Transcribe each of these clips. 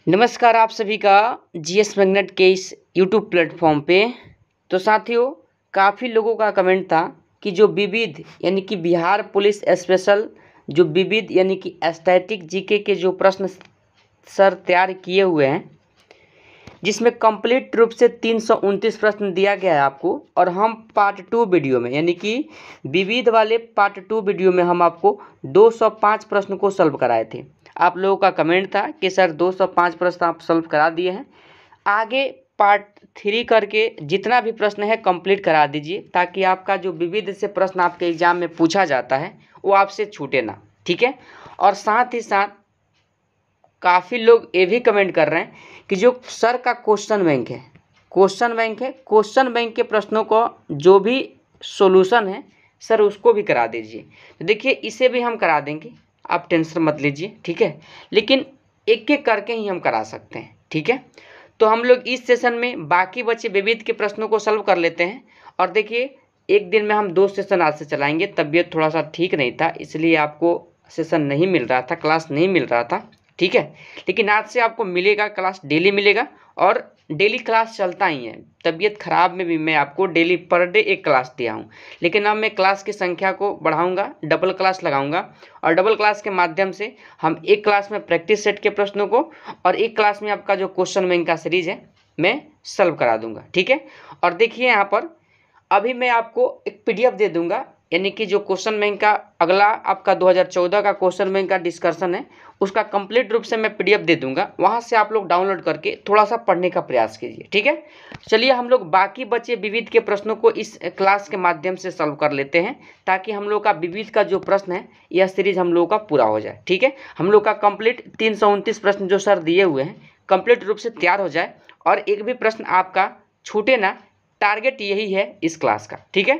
नमस्कार आप सभी का जीएस मैग्नेट के इस यूट्यूब प्लेटफॉर्म पे। तो साथियों, काफ़ी लोगों का कमेंट था कि जो विविध यानी कि बिहार पुलिस स्पेशल जो विविध यानी कि स्टैटिक जीके के जो प्रश्न सर तैयार किए हुए हैं, जिसमें कंप्लीट रूप से 329 प्रश्न दिया गया है आपको, और हम पार्ट 2 वीडियो में यानी कि विविध वाले पार्ट 2 वीडियो में हम आपको 205 प्रश्न को सॉल्व कराए थे। आप लोगों का कमेंट था कि सर 205 प्रश्न आप सॉल्व करा दिए हैं, आगे पार्ट 3 करके जितना भी प्रश्न है कंप्लीट करा दीजिए, ताकि आपका जो विविध से प्रश्न आपके एग्जाम में पूछा जाता है वो आपसे छूटे ना। ठीक है। और साथ ही साथ काफ़ी लोग ये भी कमेंट कर रहे हैं कि जो सर का क्वेश्चन बैंक है, क्वेश्चन बैंक के प्रश्नों को जो भी सॉल्यूशन है सर उसको भी करा दीजिए। तो देखिए, इसे भी हम करा देंगे, आप टेंशन मत लीजिए। ठीक है। लेकिन एक एक करके ही हम करा सकते हैं। ठीक है। तो हम लोग इस सेशन में बाकी बचे विविध के प्रश्नों को सॉल्व कर लेते हैं। और देखिए, एक दिन में हम 2 सेशन आज से चलाएंगे। तबीयत थोड़ा सा ठीक नहीं था, इसलिए आपको सेशन नहीं मिल रहा था, क्लास नहीं मिल रहा था। ठीक है। लेकिन आज से आपको मिलेगा, क्लास डेली मिलेगा, और डेली क्लास चलता ही है। तबीयत खराब में भी मैं आपको डेली पर डे एक क्लास दिया हूँ, लेकिन अब मैं क्लास की संख्या को बढ़ाऊंगा, डबल क्लास लगाऊंगा, और डबल क्लास के माध्यम से हम एक क्लास में प्रैक्टिस सेट के प्रश्नों को और एक क्लास में आपका जो क्वेश्चन बैंक का सीरीज है मैं सॉल्व करा दूंगा। ठीक है। और देखिए, यहाँ पर अभी मैं आपको एक PDF दे दूंगा, यानी कि जो क्वेश्चन बैंक का अगला आपका 2014 का क्वेश्चन बैंक का डिस्कशन है, उसका कंप्लीट रूप से मैं PDF दे दूंगा। वहां से आप लोग डाउनलोड करके थोड़ा सा पढ़ने का प्रयास कीजिए। ठीक है। चलिए, हम लोग बाकी बचे विविध के प्रश्नों को इस क्लास के माध्यम से सॉल्व कर लेते हैं, ताकि हम लोग का विविध का जो प्रश्न है यह सीरीज हम लोगों का पूरा हो जाए। ठीक है। हम लोग का कंप्लीट 329 प्रश्न जो सर दिए हुए हैं कंप्लीट रूप से तैयार हो जाए, और एक भी प्रश्न आपका छूटे ना। टारगेट यही है इस क्लास का। ठीक है।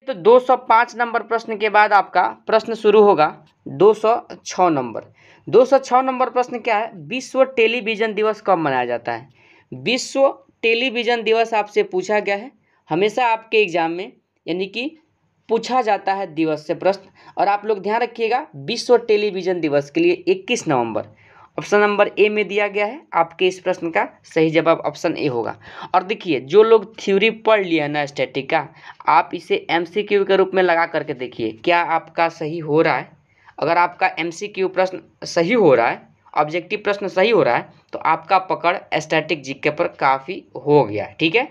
तो 205 नंबर प्रश्न के बाद आपका प्रश्न शुरू होगा 206 नंबर। 206 नंबर प्रश्न क्या है? विश्व टेलीविजन दिवस कब मनाया जाता है? विश्व टेलीविजन दिवस आपसे पूछा गया है। हमेशा आपके एग्जाम में यानी कि पूछा जाता है दिवस से प्रश्न, और आप लोग ध्यान रखिएगा, विश्व टेलीविजन दिवस के लिए 21 नवंबर ऑप्शन नंबर ए में दिया गया है। आपके इस प्रश्न का सही जवाब ऑप्शन ए होगा। और देखिए, जो लोग थ्योरी पढ़ लिया ना स्टैटिक का, आप इसे MCQ के रूप में लगा करके देखिए क्या आपका सही हो रहा है। अगर आपका MCQ प्रश्न सही हो रहा है, ऑब्जेक्टिव प्रश्न सही हो रहा है, तो आपका पकड़ स्टैटिक जीके पर काफ़ी हो गया। ठीक है।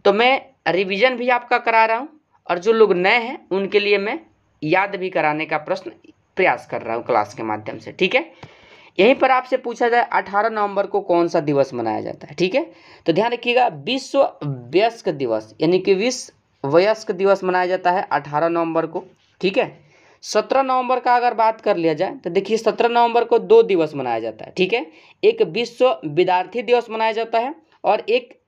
तो मैं रिवीजन भी आपका करा रहा हूँ, और जो लोग नए हैं उनके लिए मैं याद भी कराने का प्रश्न प्रयास कर रहा हूँ क्लास के माध्यम से। ठीक है। यहीं पर आपसे पूछा जाए 18 नवंबर को कौन सा दिवस मनाया जाता है? ठीक है। तो ध्यान रखिएगा, विश्व वयस्क दिवस यानी कि विश्व वयस्क दिवस मनाया जाता है 18 नवंबर को। ठीक है। 17 नवंबर का अगर बात कर लिया जाए तो देखिए, 17 नवंबर को 2 दिवस मनाया जाता है। ठीक है। एक विश्व विद्यार्थी दिवस मनाया जाता है, और एक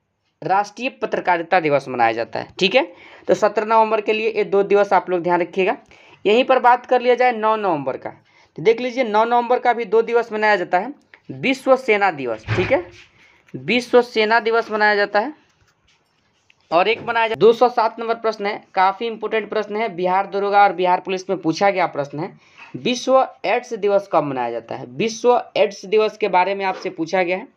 राष्ट्रीय पत्रकारिता दिवस मनाया जाता है। ठीक है। तो 17 नवंबर के लिए ये 2 दिवस आप लोग ध्यान रखिएगा। यहीं पर बात कर लिया जाए 9 नवंबर का, तो देख लीजिए 9 नवंबर का भी 2 दिवस मनाया जाता है, विश्व सेना दिवस। ठीक है। विश्व सेना दिवस मनाया जाता है। और एक मनाया जाता है 207 नंबर प्रश्न है, काफ़ी इंपोर्टेंट प्रश्न है, बिहार दरोगा और बिहार पुलिस में पूछा गया प्रश्न है। विश्व एड्स दिवस कब मनाया जाता है? विश्व एड्स दिवस के बारे में आपसे पूछा गया है।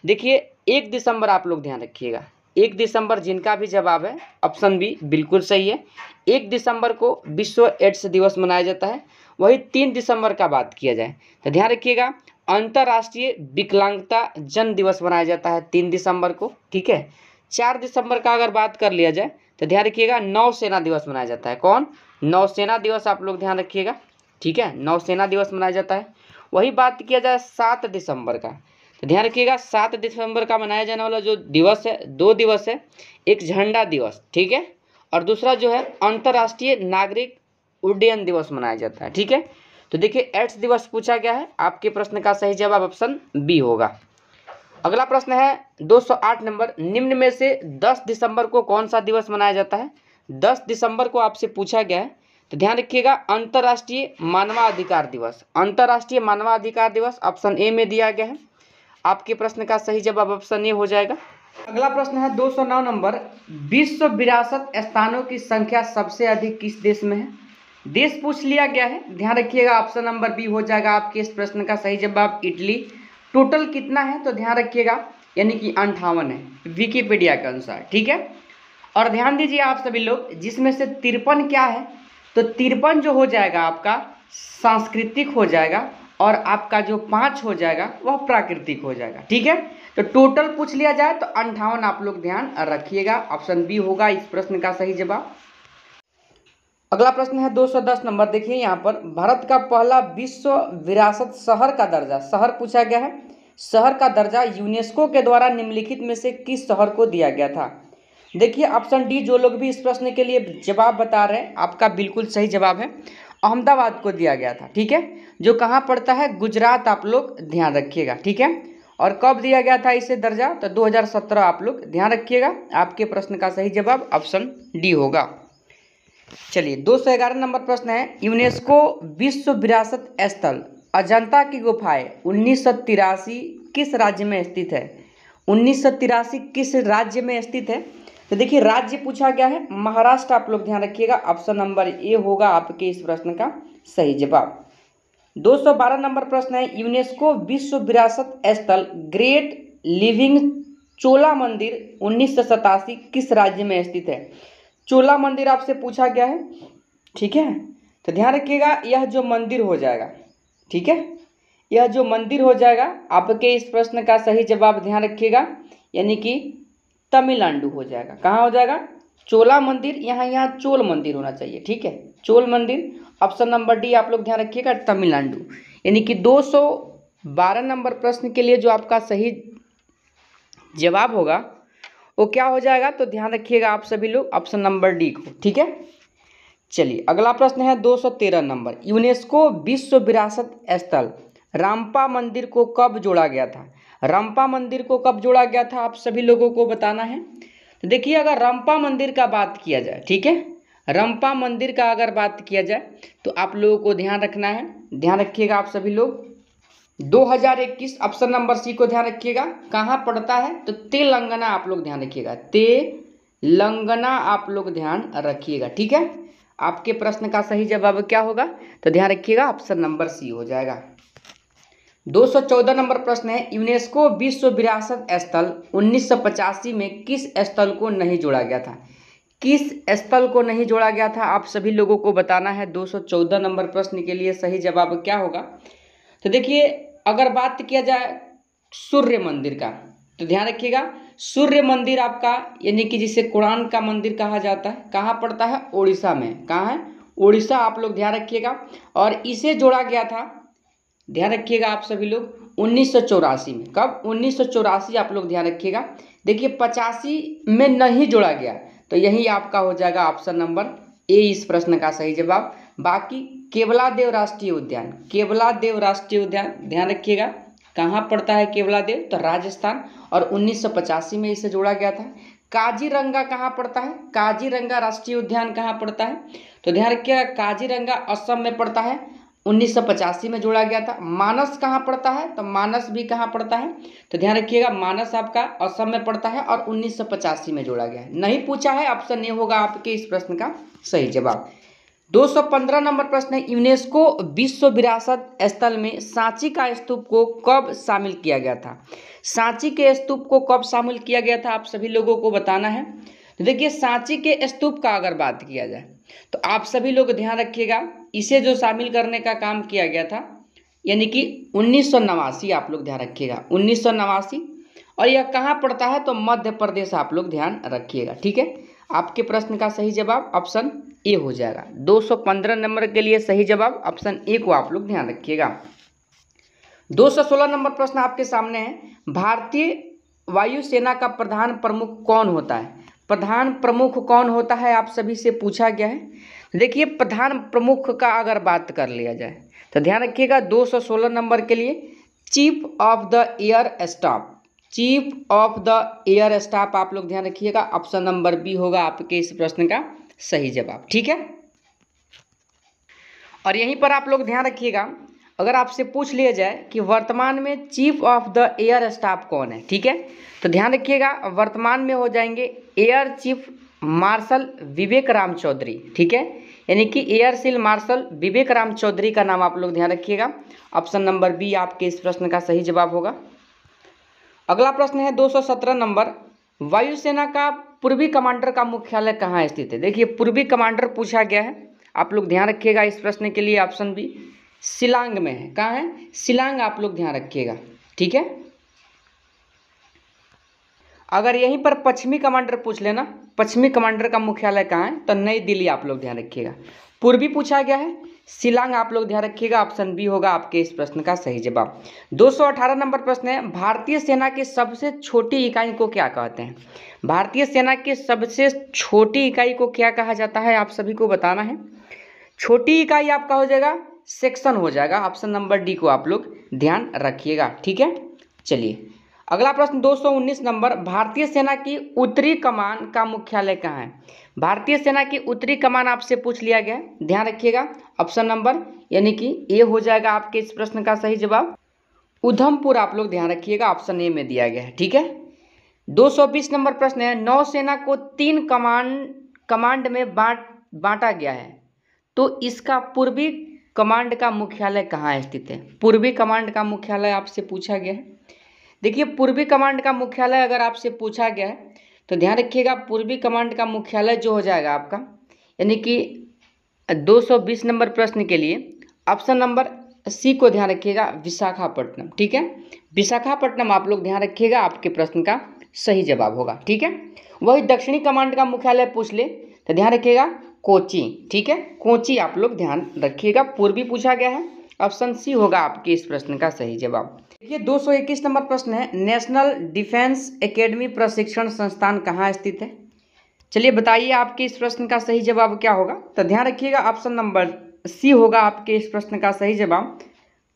देखिए, 1 दिसंबर आप लोग ध्यान रखिएगा, 1 दिसंबर जिनका भी जवाब है ऑप्शन बी बिल्कुल सही है। 1 दिसंबर को विश्व एड्स दिवस मनाया जाता है। वही 3 दिसंबर का बात किया जाए तो ध्यान रखिएगा, अंतर्राष्ट्रीय विकलांगता जन दिवस मनाया जाता है 3 दिसंबर को। ठीक है। 4 दिसंबर का अगर बात कर लिया जाए तो ध्यान रखिएगा, नौसेना दिवस मनाया जाता है। कौन? नौसेना दिवस आप लोग ध्यान रखिएगा। ठीक है। नौसेना दिवस मनाया जाता है। वही बात किया जाए 7 दिसंबर का, तो ध्यान रखिएगा 7 दिसंबर का मनाया जाने वाला जो दिवस है, 2 दिवस है, एक झंडा दिवस। ठीक है। और दूसरा जो है अंतर्राष्ट्रीय नागरिक उड्डयन दिवस मनाया जाता है। ठीक है। तो देखिए, एड्स दिवस पूछा गया है, आपके प्रश्न का सही जवाब ऑप्शन बी होगा। अगला प्रश्न है 208 नंबर, निम्न में से 10 दिसंबर को कौन सा दिवस मनाया जाता है? 10 दिसंबर को आपसे पूछा गया है, तो ध्यान रखिएगा, अंतर्राष्ट्रीय मानवाधिकार दिवस। अंतर्राष्ट्रीय मानवाधिकार दिवस ऑप्शन ए में दिया गया है। आपके प्रश्न का सही जवाब ऑप्शन ए हो जाएगा। अगला प्रश्न है 209 नंबर, विश्व विरासत स्थानों की संख्या सबसे अधिक किस देश में है? देश पूछ लिया गया है, ध्यान रखिएगा, ऑप्शन नंबर बी हो जाएगा आपके इस प्रश्न का सही जवाब, इटली। टोटल कितना है तो ध्यान रखिएगा, यानी कि 58 है विकिपीडिया के अनुसार, ठीक है। और ध्यान दीजिए आप सभी लोग, जिसमें से 53 क्या है, तो 53 जो हो जाएगा आपका सांस्कृतिक हो जाएगा, और आपका जो 5 हो जाएगा वह प्राकृतिक हो जाएगा, ठीक है। तो टोटल पूछ लिया जाए तो 58 आप लोग ध्यान रखिएगा, ऑप्शन बी होगा इस प्रश्न का सही जवाब। अगला प्रश्न है 210 नंबर। देखिए यहाँ पर, भारत का पहला विश्व विरासत शहर का दर्जा, शहर पूछा गया है, शहर का दर्जा यूनेस्को के द्वारा निम्नलिखित में से किस शहर को दिया गया था। देखिए ऑप्शन डी, जो लोग भी इस प्रश्न के लिए जवाब बता रहे हैं आपका बिल्कुल सही जवाब है, अहमदाबाद को दिया गया था, ठीक है, जो कहाँ पड़ता है, गुजरात, आप लोग ध्यान रखिएगा, ठीक है। और कब दिया गया था इसे दर्जा, तो 2017, आप लोग ध्यान रखिएगा। आपके प्रश्न का सही जवाब ऑप्शन डी होगा। चलिए 211 नंबर प्रश्न है, यूनेस्को विश्व विरासत स्थल अजंता की गुफाएं 1983 किस राज्य में स्थित है। 1983 किस राज्य में स्थित है, तो देखिए राज्य पूछा गया है महाराष्ट्र, आप लोग ध्यान रखिएगा, ऑप्शन नंबर ए होगा आपके इस प्रश्न का सही जवाब। 212 नंबर प्रश्न है, यूनेस्को विश्व विरासत स्थल ग्रेट लिविंग चोला मंदिर 1987 किस राज्य में स्थित है। चोला मंदिर आपसे पूछा गया है, ठीक है, तो ध्यान रखिएगा यह जो मंदिर हो जाएगा, ठीक है, यह जो मंदिर हो जाएगा आपके इस प्रश्न का सही जवाब ध्यान रखिएगा, यानी कि तमिलनाडु हो जाएगा। कहाँ हो जाएगा, चोला मंदिर, यहाँ चोल मंदिर होना चाहिए, ठीक है, चोल मंदिर, ऑप्शन नंबर डी आप लोग ध्यान रखिएगा, तमिलनाडु। यानी कि 212 नंबर प्रश्न के लिए जो आपका सही जवाब होगा वो क्या हो जाएगा, तो ध्यान रखिएगा आप सभी लोग ऑप्शन नंबर डी को, ठीक है। चलिए अगला प्रश्न है 213 नंबर, यूनेस्को विश्व विरासत स्थल रामपा मंदिर को कब जोड़ा गया था। रंपा मंदिर को कब जोड़ा गया था आप सभी लोगों को बताना है। तो देखिए अगर रंपा मंदिर का बात किया जाए, ठीक है, रंपा मंदिर का अगर बात किया जाए तो आप लोगों को ध्यान रखना है, ध्यान रखिएगा आप सभी लोग, 2021 ऑप्शन नंबर सी को ध्यान रखिएगा, कहाँ पड़ता है, तो तेलंगाना, आप लोग ध्यान रखिएगा, तेलंगाना आप लोग ध्यान रखिएगा, ठीक है। आपके प्रश्न का सही जवाब क्या होगा, तो ध्यान रखिएगा ऑप्शन नंबर सी हो जाएगा। 214 नंबर प्रश्न है, यूनेस्को विश्व विरासत स्थल 1985 में किस स्थल को नहीं जोड़ा गया था। किस स्थल को नहीं जोड़ा गया था आप सभी लोगों को बताना है। 214 नंबर प्रश्न के लिए सही जवाब क्या होगा, तो देखिए अगर बात किया जाए सूर्य मंदिर का, तो ध्यान रखिएगा सूर्य मंदिर आपका, यानी कि जिसे कुरान का मंदिर कहा जाता है, कहाँ पड़ता है, उड़ीसा में, कहाँ है, उड़ीसा, आप लोग ध्यान रखिएगा। और इसे जोड़ा गया था, ध्यान रखिएगा आप सभी लोग, 1984 में। कब, 1984, आप लोग ध्यान रखिएगा। देखिए 85 में नहीं जोड़ा गया, तो यही आपका हो जाएगा ऑप्शन नंबर ए इस प्रश्न का सही जवाब। बाकी केवलादेव राष्ट्रीय उद्यान, केवलादेव राष्ट्रीय उद्यान ध्यान रखिएगा कहाँ पड़ता है केवलादेव, तो राजस्थान, और 1985 में इसे जोड़ा गया था। काजीरंगा कहाँ पड़ता है, काजीरंगा राष्ट्रीय उद्यान कहाँ पड़ता है, तो ध्यान रखिएगा काजीरंगा असम में पड़ता है, 1985 में जोड़ा गया था। मानस कहाँ पड़ता है, तो मानस भी कहाँ पड़ता है, तो ध्यान रखिएगा मानस आपका असम में पड़ता है और 1985 में जोड़ा गया है। नहीं पूछा है, ऑप्शन ए होगा आपके इस प्रश्न का सही जवाब। 215 नंबर प्रश्न है, यूनेस्को विश्व विरासत स्थल में सांची का स्तूप को कब शामिल किया गया था। सांची के स्तूप को कब शामिल किया गया था आप सभी लोगों को बताना है। तो देखिए सांची के स्तूप का अगर बात किया जाए तो आप सभी लोग ध्यान रखिएगा, इसे जो शामिल करने का काम किया गया था, यानी कि 1989, आप लोग ध्यान रखिएगा 1989, और यह कहाँ पड़ता है, तो मध्य प्रदेश, आप लोग ध्यान रखिएगा, ठीक है। आपके प्रश्न का सही जवाब ऑप्शन ए हो जाएगा। 215 नंबर के लिए सही जवाब ऑप्शन ए को आप लोग ध्यान रखिएगा। 216 नंबर प्रश्न आपके सामने है, भारतीय वायुसेना का प्रधान प्रमुख कौन होता है। प्रधान प्रमुख कौन होता है आप सभी से पूछा गया है। देखिए प्रधान प्रमुख का अगर बात कर लिया जाए तो ध्यान रखिएगा 216 नंबर के लिए chief of the air staff, chief of the air staff, आप लोग ध्यान रखिएगा ऑप्शन नंबर बी होगा आपके इस प्रश्न का सही जवाब, ठीक है। और यहीं पर आप लोग ध्यान रखिएगा, अगर आपसे पूछ लिया जाए कि वर्तमान में chief of the air staff कौन है, ठीक है, तो ध्यान रखिएगा वर्तमान में हो जाएंगे एयर चीफ मार्शल विवेक राम चौधरी, ठीक है। यानी कि एयर सील मार्शल विवेक राम चौधरी का नाम आप लोग ध्यान रखिएगा। ऑप्शन नंबर बी आपके इस प्रश्न का सही जवाब होगा। अगला प्रश्न है 217 नंबर, वायुसेना का पूर्वी कमांडर का मुख्यालय कहाँ स्थित है। देखिए पूर्वी कमांडर पूछा गया है, आप लोग ध्यान रखिएगा इस प्रश्न के लिए ऑप्शन बी शिलांग में है। कहाँ है? शिलांग, आप लोग ध्यान रखिएगा। ठीक है, अगर यहीं पर पश्चिमी कमांडर पूछ लेना, पश्चिमी कमांडर का मुख्यालय कहाँ है, तो नई दिल्ली आप लोग ध्यान रखिएगा। पूर्वी पूछा गया है, शिलांग आप लोग ध्यान रखिएगा। ऑप्शन बी होगा आपके इस प्रश्न का सही जवाब। 218 नंबर प्रश्न है, भारतीय सेना की सबसे छोटी इकाई को क्या कहते हैं। भारतीय सेना की सबसे छोटी इकाई को क्या कहा जाता है, आप सभी को बताना है। छोटी इकाई आपका हो जाएगा सेक्शन हो जाएगा। ऑप्शन नंबर डी को आप लोग ध्यान रखिएगा। ठीक है, चलिए अगला प्रश्न 219 नंबर, भारतीय सेना की उत्तरी कमान का मुख्यालय कहाँ है। भारतीय सेना की उत्तरी कमान आपसे पूछ लिया गया, ध्यान रखिएगा। ऑप्शन नंबर यानी कि ए हो जाएगा आपके इस प्रश्न का सही जवाब। उधमपुर आप लोग ध्यान रखिएगा, ऑप्शन ए में दिया गया है। ठीक है, 220 नंबर प्रश्न है, नौसेना को 3 कमांड में बांटा गया है, तो इसका पूर्वी कमांड का मुख्यालय कहाँ स्थित है। पूर्वी कमांड का मुख्यालय आपसे पूछा गया है। देखिए पूर्वी कमांड का मुख्यालय अगर आपसे पूछा गया है तो ध्यान रखिएगा, पूर्वी कमांड का मुख्यालय जो हो जाएगा आपका, यानी कि 220 नंबर प्रश्न के लिए ऑप्शन नंबर सी को ध्यान रखिएगा, विशाखापट्टनम। ठीक है, विशाखापट्टनम आप लोग ध्यान रखिएगा, आपके प्रश्न का सही जवाब होगा। ठीक है, वही दक्षिणी कमांड का मुख्यालय पूछ ले तो ध्यान रखिएगा कोची। ठीक है, कोची आप लोग ध्यान रखिएगा, पूर्वी पूछा गया है। ऑप्शन सी होगा आपके इस प्रश्न का सही जवाब। देखिए 221 नंबर प्रश्न है, नेशनल डिफेंस एकेडमी प्रशिक्षण संस्थान कहाँ स्थित है। चलिए बताइए आपके इस प्रश्न का सही जवाब क्या होगा। तो ध्यान रखिएगा ऑप्शन नंबर सी होगा आपके इस प्रश्न का सही जवाब,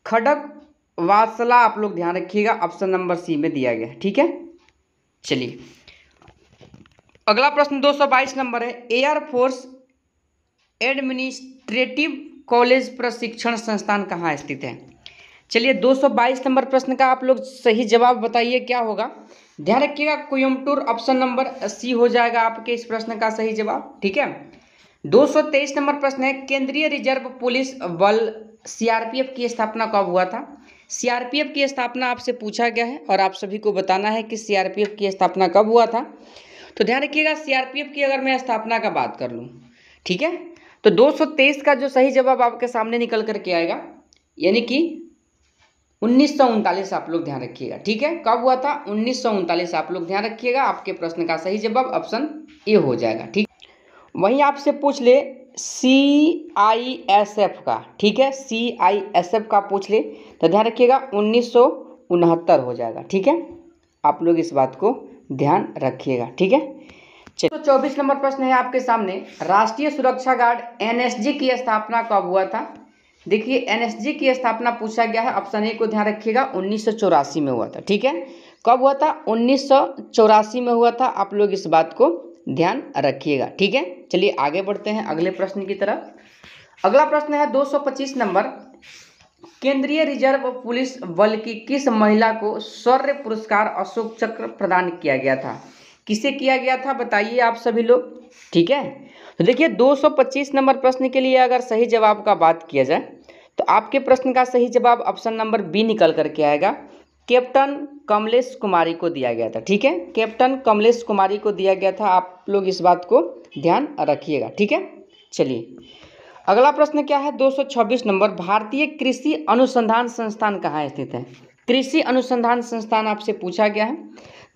खड़क वासला आप लोग ध्यान रखिएगा, ऑप्शन नंबर सी में दिया गया है। ठीक है, चलिए अगला प्रश्न 222 नंबर है, एयरफोर्स एडमिनिस्ट्रेटिव कॉलेज प्रशिक्षण संस्थान कहाँ स्थित है। चलिए 222 नंबर प्रश्न का आप लोग सही जवाब बताइए क्या होगा। ध्यान रखिएगा कोयम्बटूर, ऑप्शन नंबर सी हो जाएगा आपके इस प्रश्न का सही जवाब। ठीक है, 223 नंबर प्रश्न है, केंद्रीय रिजर्व पुलिस बल सीआरपीएफ की स्थापना कब हुआ था। सीआरपीएफ की स्थापना आपसे पूछा गया है और आप सभी को बताना है कि सीआरपीएफ की स्थापना कब हुआ था। तो ध्यान रखिएगा सीआरपीएफ की अगर मैं स्थापना का बात कर लूँ, ठीक है, तो 223 का जो सही जवाब आपके सामने निकल करके आएगा, यानी कि 1939 आप लोग ध्यान रखिएगा। ठीक है, कब हुआ था, 1939 आप लोग ध्यान रखिएगा, आपके प्रश्न का सही जवाब ऑप्शन ए हो जाएगा। ठीक, वहीं आपसे पूछ ले CISF का, ठीक है, CISF का पूछ ले तो ध्यान रखिएगा 1969 हो जाएगा। ठीक है, आप लोग इस बात को ध्यान रखिएगा। ठीक है, तो 24 नंबर प्रश्न है आपके सामने, राष्ट्रीय सुरक्षा गार्ड NSG की स्थापना कब हुआ था। देखिए NSG की स्थापना पूछा गया है, ऑप्शन ए को ध्यान रखिएगा 1984 में हुआ था। ठीक है, कब हुआ था, 1984 में हुआ था, आप लोग इस बात को ध्यान रखिएगा। ठीक है, चलिए आगे बढ़ते हैं अगले प्रश्न की तरफ। अगला प्रश्न है 225 नंबर, केंद्रीय रिजर्व पुलिस बल की किस महिला को शौर्य पुरस्कार अशोक चक्र प्रदान किया गया था। किसे किया गया था बताइए आप सभी लोग। ठीक है, तो देखिए 225 नंबर प्रश्न के लिए अगर सही जवाब का बात किया जाए तो आपके प्रश्न का सही जवाब ऑप्शन नंबर बी निकल करके आएगा, कैप्टन कमलेश कुमारी को दिया गया था। ठीक है, कैप्टन कमलेश कुमारी को दिया गया था, आप लोग इस बात को ध्यान रखिएगा। ठीक है, चलिए अगला प्रश्न क्या है 226 नंबर, भारतीय कृषि अनुसंधान संस्थान कहाँ स्थित है। कृषि अनुसंधान संस्थान आपसे पूछा गया है,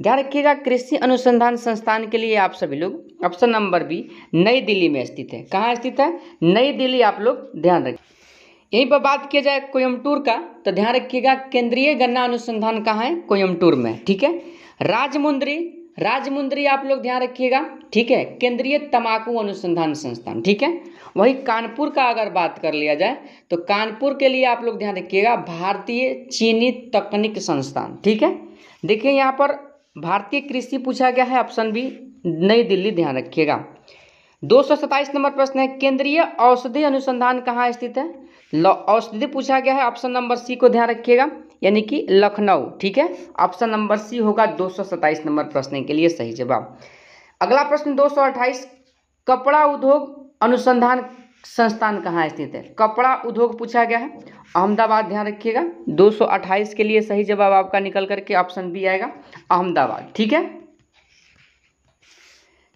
ध्यान रखिएगा कृषि अनुसंधान संस्थान के लिए आप सभी लोग ऑप्शन नंबर बी नई दिल्ली में स्थित है। कहाँ स्थित है, नई दिल्ली, आप लोग ध्यान रखिए। यहीं पर बात किया जाए कोयम्बटूर का तो ध्यान रखिएगा केंद्रीय गन्ना अनुसंधान कहाँ है, कोयम्बटूर में। ठीक है, राजमुंद्री आप लोग ध्यान रखिएगा। ठीक है, केंद्रीय तंबाकू अनुसंधान संस्थान। ठीक है, वही कानपुर का अगर बात कर लिया जाए तो कानपुर के लिए आप लोग ध्यान रखिएगा भारतीय चीनी तकनीक संस्थान। ठीक है, देखिए यहाँ पर भारतीय कृषि पूछा गया है, ऑप्शन बी नई दिल्ली, ध्यान रखिएगा। 227 नंबर प्रश्न है, केंद्रीय औषधि अनुसंधान कहाँ स्थित है। औषधि पूछा गया है, ऑप्शन नंबर सी को ध्यान रखिएगा, यानी कि लखनऊ। ठीक है, ऑप्शन नंबर सी होगा 227 नंबर प्रश्न के लिए सही जवाब। अगला प्रश्न 228, कपड़ा उद्योग अनुसंधान संस्थान कहाँ स्थित है? कपड़ा उद्योग पूछा गया है, अहमदाबाद, ध्यान रखिएगा। 228 के लिए सही जवाब आपका निकल करके ऑप्शन बी आएगा, अहमदाबाद। ठीक है,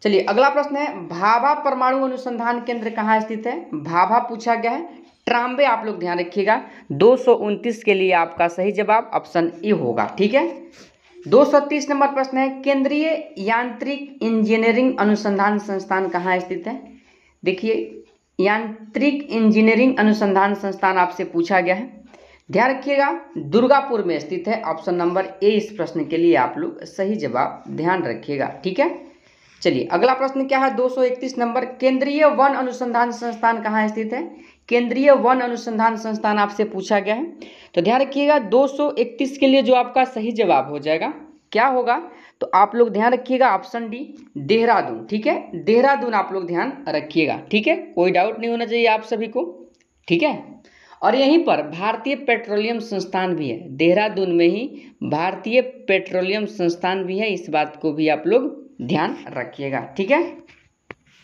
चलिए अगला प्रश्न है, भाभा परमाणु अनुसंधान केंद्र कहाँ स्थित है? भाभा पूछा गया है, ट्राम्बे आप लोग ध्यान रखिएगा। 229 के लिए आपका सही जवाब ऑप्शन ई होगा। ठीक है, 230 नंबर प्रश्न है, केंद्रीय यांत्रिक इंजीनियरिंग अनुसंधान संस्थान कहाँ स्थित है? देखिए, यांत्रिक इंजीनियरिंग अनुसंधान संस्थान आपसे पूछा गया है, ध्यान रखिएगा, दुर्गापुर में स्थित है। ऑप्शन नंबर ए इस प्रश्न के लिए आप लोग सही जवाब ध्यान रखिएगा। ठीक है, चलिए अगला प्रश्न क्या है, 231 नंबर, केंद्रीय वन अनुसंधान संस्थान कहाँ स्थित है? केंद्रीय वन अनुसंधान संस्थान आपसे पूछा गया है, तो ध्यान रखिएगा 231 के लिए जो आपका सही जवाब हो जाएगा क्या होगा, तो आप लोग ध्यान रखिएगा ऑप्शन डी, देहरादून। ठीक है, देहरादून आप लोग ध्यान रखिएगा। ठीक है, कोई डाउट नहीं होना चाहिए आप सभी को। ठीक है, और यहीं पर भारतीय पेट्रोलियम संस्थान भी है, देहरादून में ही भारतीय पेट्रोलियम संस्थान भी है, इस बात को भी आप लोग ध्यान रखिएगा। ठीक है,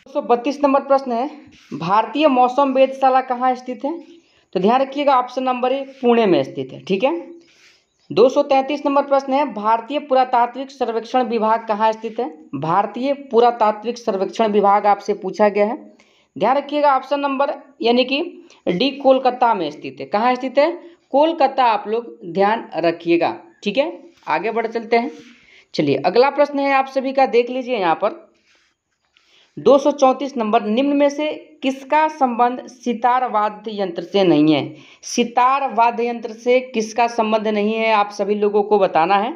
232 नंबर प्रश्न है, भारतीय मौसम वेधशाला कहाँ स्थित है? तो ध्यान रखिएगा ऑप्शन नंबर ए, पुणे में स्थित है। ठीक है, 233 नंबर प्रश्न है, भारतीय पुरातात्विक सर्वेक्षण विभाग कहाँ स्थित है? भारतीय पुरातात्विक सर्वेक्षण विभाग आपसे पूछा गया है, ध्यान रखिएगा ऑप्शन नंबर यानी कि डी, कोलकाता में स्थित है। कहाँ स्थित है? कोलकाता आप लोग ध्यान रखिएगा। ठीक है, आगे बढ़ चलते हैं। चलिए अगला प्रश्न है आप सभी का, देख लीजिए यहाँ पर 234 नंबर, निम्न में से किसका संबंध सितार वाद्य यंत्र से नहीं है? सितार वाद्य यंत्र से किसका संबंध नहीं है आप सभी लोगों को बताना है।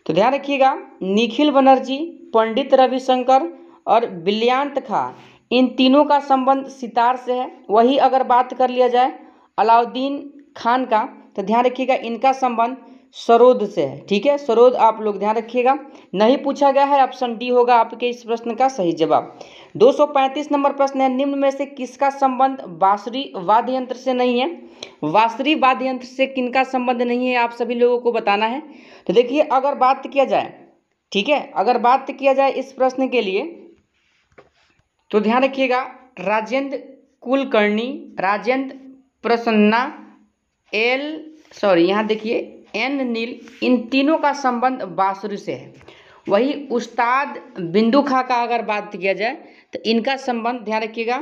तो ध्यान रखिएगा, निखिल बनर्जी, पंडित रविशंकर और ब्रिलियांट खां, इन तीनों का संबंध सितार से है। वही अगर बात कर लिया जाए अलाउद्दीन खान का, तो ध्यान रखिएगा इनका संबंध सरोद से है। ठीक है, सरोद आप लोग ध्यान रखिएगा, नहीं पूछा गया है, ऑप्शन डी होगा आपके इस प्रश्न का सही जवाब। 235 नंबर प्रश्न है, निम्न में से किसका संबंध बांसुरी वाद्य यंत्र से नहीं है? बांसुरी वाद्य यंत्र से किनका संबंध नहीं है आप सभी लोगों को बताना है। तो देखिए अगर बात किया जाए, ठीक है, अगर बात किया जाए इस प्रश्न के लिए, तो ध्यान रखिएगा राजेंद्र कुलकर्णी, राजेंद्र प्रसन्ना, यहाँ देखिए एन नील, इन तीनों का संबंध बांसुरी से है। वही उस्ताद बिंदु खां का अगर बात किया जाए तो इनका संबंध ध्यान रखिएगा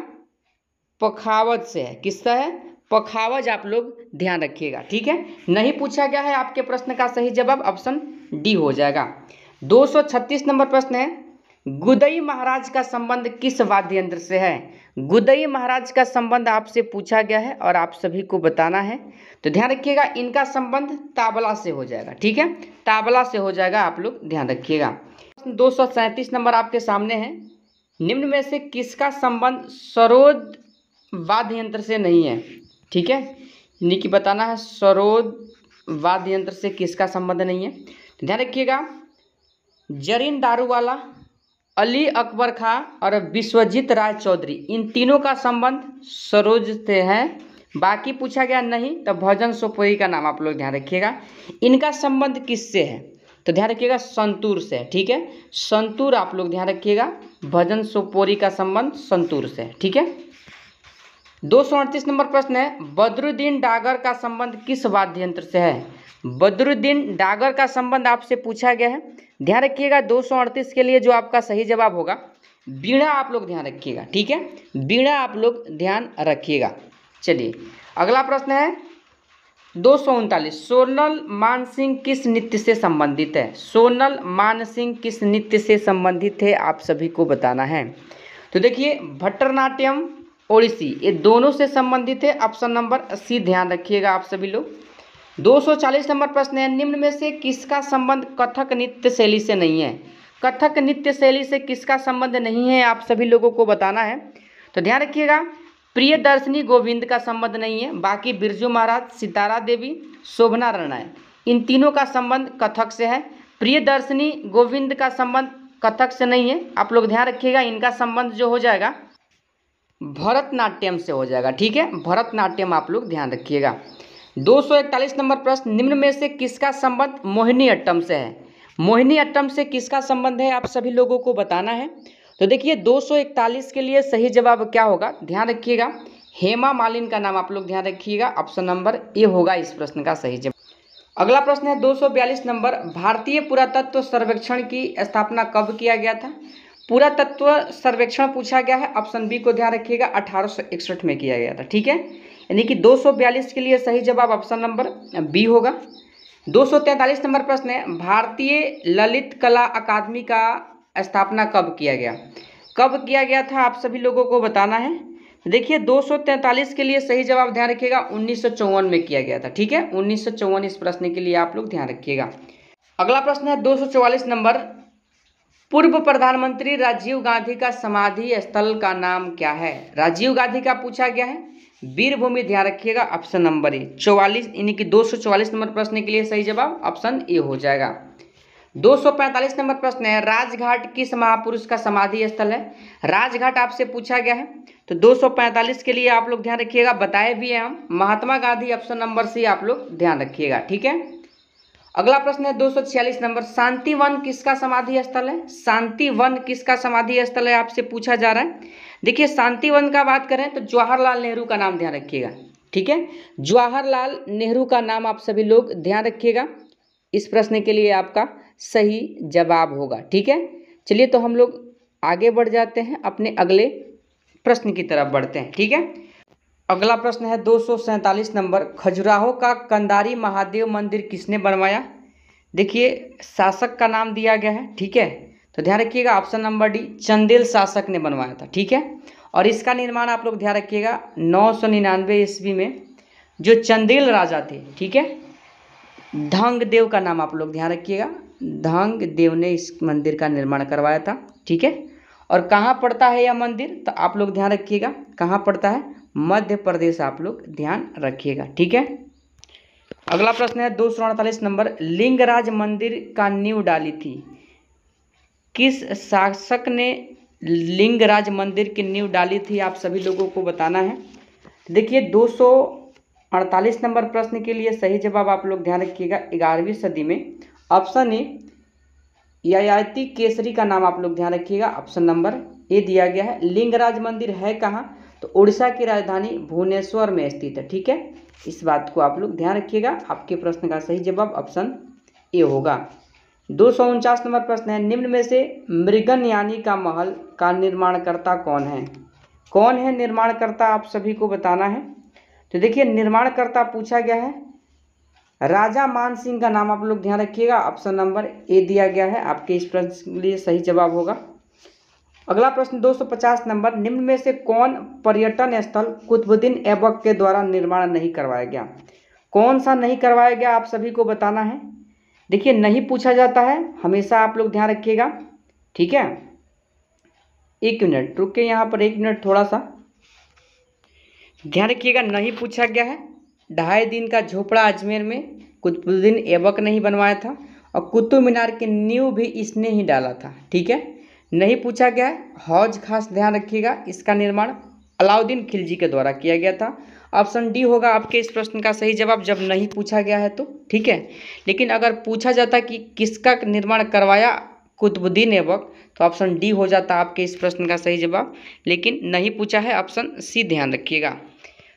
पखावज से है। किससे है? पखावज आप लोग ध्यान रखिएगा। ठीक है, नहीं पूछा गया है, आपके प्रश्न का सही जवाब ऑप्शन डी हो जाएगा। 236 नंबर प्रश्न है, गुदई महाराज का संबंध किस वाद्य यंत्र से है? गुदई महाराज का संबंध आपसे पूछा गया है और आप सभी को बताना है। तो ध्यान रखिएगा इनका संबंध ताबला से हो जाएगा। ठीक है, ताबला से हो जाएगा, आप लोग ध्यान रखिएगा। 237 नंबर आपके सामने है, निम्न में से किसका संबंध सरोद वाद्य यंत्र से नहीं है? ठीक है, यानी कि बताना है सरोद वाद्य यंत्र से किसका संबंध नहीं है। तो ध्यान रखिएगा जरीन दारूवाला, अली अकबर खां और विश्वजीत राय चौधरी, इन तीनों का संबंध सरोज से है। बाकी पूछा गया नहीं, तो भजन सोपोरी का नाम आप लोग ध्यान रखिएगा। इनका संबंध किससे है? तो ध्यान रखिएगा संतूर से। ठीक है, संतूर आप लोग ध्यान रखिएगा, भजन सोपोरी का संबंध संतूर से। ठीक है, 238 नंबर प्रश्न है, बदरुद्दीन डागर का संबंध किस वाद्य यंत्र से है? बदरुद्दीन डागर का संबंध आपसे पूछा गया है, ध्यान रखिएगा 238 के लिए जो आपका सही जवाब होगा बीणा आप लोग ध्यान रखिएगा। ठीक है, बीणा आप लोग ध्यान रखिएगा। चलिए अगला प्रश्न है 239, सोनल मानसिंह किस नृत्य से संबंधित है? सोनल मानसिंह किस नृत्य से संबंधित है आप सभी को बताना है। तो देखिए भट्टरनाट्यम, ओडिसी, ये दोनों से संबंधित है, ऑप्शन नंबर सी ध्यान रखिएगा आप सभी लोग। 240 नंबर प्रश्न है, निम्न में से किसका संबंध कथक नृत्य शैली से नहीं है? कथक नृत्य शैली से किसका संबंध नहीं है आप सभी लोगों को बताना है। तो ध्यान रखिएगा प्रियदर्शनी गोविंद का संबंध नहीं है, बाकी बिरजू महाराज, सितारा देवी, शोभना राणा, इन तीनों का संबंध कथक से है। प्रियदर्शनी गोविंद का संबंध कथक से नहीं है, आप लोग ध्यान रखिएगा इनका संबंध जो हो जाएगा भरतनाट्यम से हो जाएगा। ठीक है, भरतनाट्यम आप लोग ध्यान रखिएगा। 241 नंबर प्रश्न, निम्न में से किसका संबंध मोहिनी अट्टम से है? मोहिनी अट्टम से किसका संबंध है आप सभी लोगों को बताना है। तो देखिए 241 के लिए सही जवाब क्या होगा, ध्यान रखिएगा, हेमा मालिनी का नाम आप लोग ध्यान रखिएगा, ऑप्शन नंबर ए होगा इस प्रश्न का सही जवाब। अगला प्रश्न है 242 नंबर, भारतीय पुरातत्व सर्वेक्षण की स्थापना कब किया गया था। पुरातत्व सर्वेक्षण पूछा गया है, ऑप्शन बी को ध्यान रखिएगा, 1861 में किया गया था। ठीक है, यानी कि 242 के लिए सही जवाब ऑप्शन नंबर बी होगा। 243 नंबर प्रश्न है, भारतीय ललित कला अकादमी का स्थापना कब किया गया। कब किया गया था आप सभी लोगों को बताना है। देखिए 243 के लिए सही जवाब ध्यान रखिएगा, 1954 में किया गया था। ठीक है, 1954 इस प्रश्न के लिए आप लोग ध्यान रखिएगा। अगला प्रश्न है 244 नंबर, पूर्व प्रधानमंत्री राजीव गांधी का समाधि स्थल का नाम क्या है। राजीव गांधी का पूछा गया है, वीरभूमि ध्यान रखिएगा, ऑप्शन नंबर ए। 44 यानी कि 244 नंबर प्रश्न के लिए सही जवाब ऑप्शन ए हो जाएगा। 245 नंबर प्रश्न है, राजघाट किस महापुरुष का समाधि स्थल है। राजघाट आपसे पूछा गया है, तो 245 के लिए आप लोग ध्यान रखिएगा, बताए भी हैं हम, महात्मा गांधी, ऑप्शन नंबर सी आप लोग ध्यान रखिएगा। ठीक है, अगला प्रश्न है 246 नंबर, शांतिवन किसका समाधि स्थल है। शांतिवन किसका समाधि स्थल है आपसे पूछा जा रहा है। देखिए शांतिवन का बात करें तो जवाहरलाल नेहरू का नाम ध्यान रखिएगा। ठीक है, जवाहरलाल नेहरू का नाम आप सभी लोग ध्यान रखिएगा, इस प्रश्न के लिए आपका सही जवाब होगा। ठीक है, चलिए तो हम लोग आगे बढ़ जाते हैं, अपने अगले प्रश्न की तरफ बढ़ते हैं। ठीक है, अगला प्रश्न है 247 नंबर, खजुराहो का कंदारी महादेव मंदिर किसने बनवाया। देखिए शासक का नाम दिया गया है। ठीक है, तो ध्यान रखिएगा, ऑप्शन नंबर डी, चंदेल शासक ने बनवाया था। ठीक है, और इसका निर्माण आप लोग ध्यान रखिएगा 999 ईस्वी में जो चंदेल राजा थे, ठीक है, धंग देव का नाम आप लोग ध्यान रखिएगा, धंग देव ने इस मंदिर का निर्माण करवाया था। ठीक है, और कहाँ पड़ता है यह मंदिर, तो आप लोग ध्यान रखिएगा कहाँ पड़ता है, मध्य प्रदेश आप लोग ध्यान रखिएगा। ठीक है, अगला प्रश्न है 248 नंबर, लिंगराज मंदिर का नींव डाली थी। किस शासक ने लिंगराज मंदिर की नींव डाली थी आप सभी लोगों को बताना है। देखिए 248 नंबर प्रश्न के लिए सही जवाब आप लोग ध्यान रखिएगा, 11वीं सदी में, ऑप्शन ए ययाति केसरी का नाम आप लोग ध्यान रखिएगा, ऑप्शन नंबर ए दिया गया है। लिंगराज मंदिर है कहाँ, तो उड़ीसा की राजधानी भुवनेश्वर में स्थित है। ठीक है, इस बात को आप लोग ध्यान रखिएगा, आपके प्रश्न का सही जवाब ऑप्शन ए होगा। 249 नंबर प्रश्न है, निम्न में से मृगनयानी का महल का निर्माणकर्ता कौन है। कौन है निर्माणकर्ता आप सभी को बताना है। तो देखिए निर्माणकर्ता पूछा गया है, राजा मान सिंह का नाम आप लोग ध्यान रखिएगा, ऑप्शन नंबर ए दिया गया है, आपके इस प्रश्न के लिए सही जवाब होगा। अगला प्रश्न 250 नंबर, निम्न में से कौन पर्यटन स्थल कुतुबुद्दीन ऐबक के द्वारा निर्माण नहीं करवाया गया। कौन सा नहीं करवाया गया आप सभी को बताना है। देखिए नहीं पूछा जाता है, हमेशा आप लोग ध्यान रखिएगा। ठीक है, एक मिनट रुकिए, यहाँ पर एक मिनट थोड़ा सा ध्यान रखिएगा, नहीं पूछा गया है। 2.5 दिन का झोपड़ा अजमेर में कुतुबुद्दीन ऐबक ने ही बनवाया था, और कुतुब मीनार की नींव भी इसने ही डाला था। ठीक है, नहीं पूछा गया है। हौज खास ध्यान रखिएगा, इसका निर्माण अलाउद्दीन खिलजी के द्वारा किया गया था, ऑप्शन डी होगा आपके इस प्रश्न का सही जवाब, जब नहीं पूछा गया है तो। ठीक है, लेकिन अगर पूछा जाता कि किसका निर्माण करवाया कुतुबुद्दीन ऐबक, तो ऑप्शन डी हो जाता आपके इस प्रश्न का सही जवाब, लेकिन नहीं पूछा है, ऑप्शन सी ध्यान रखिएगा।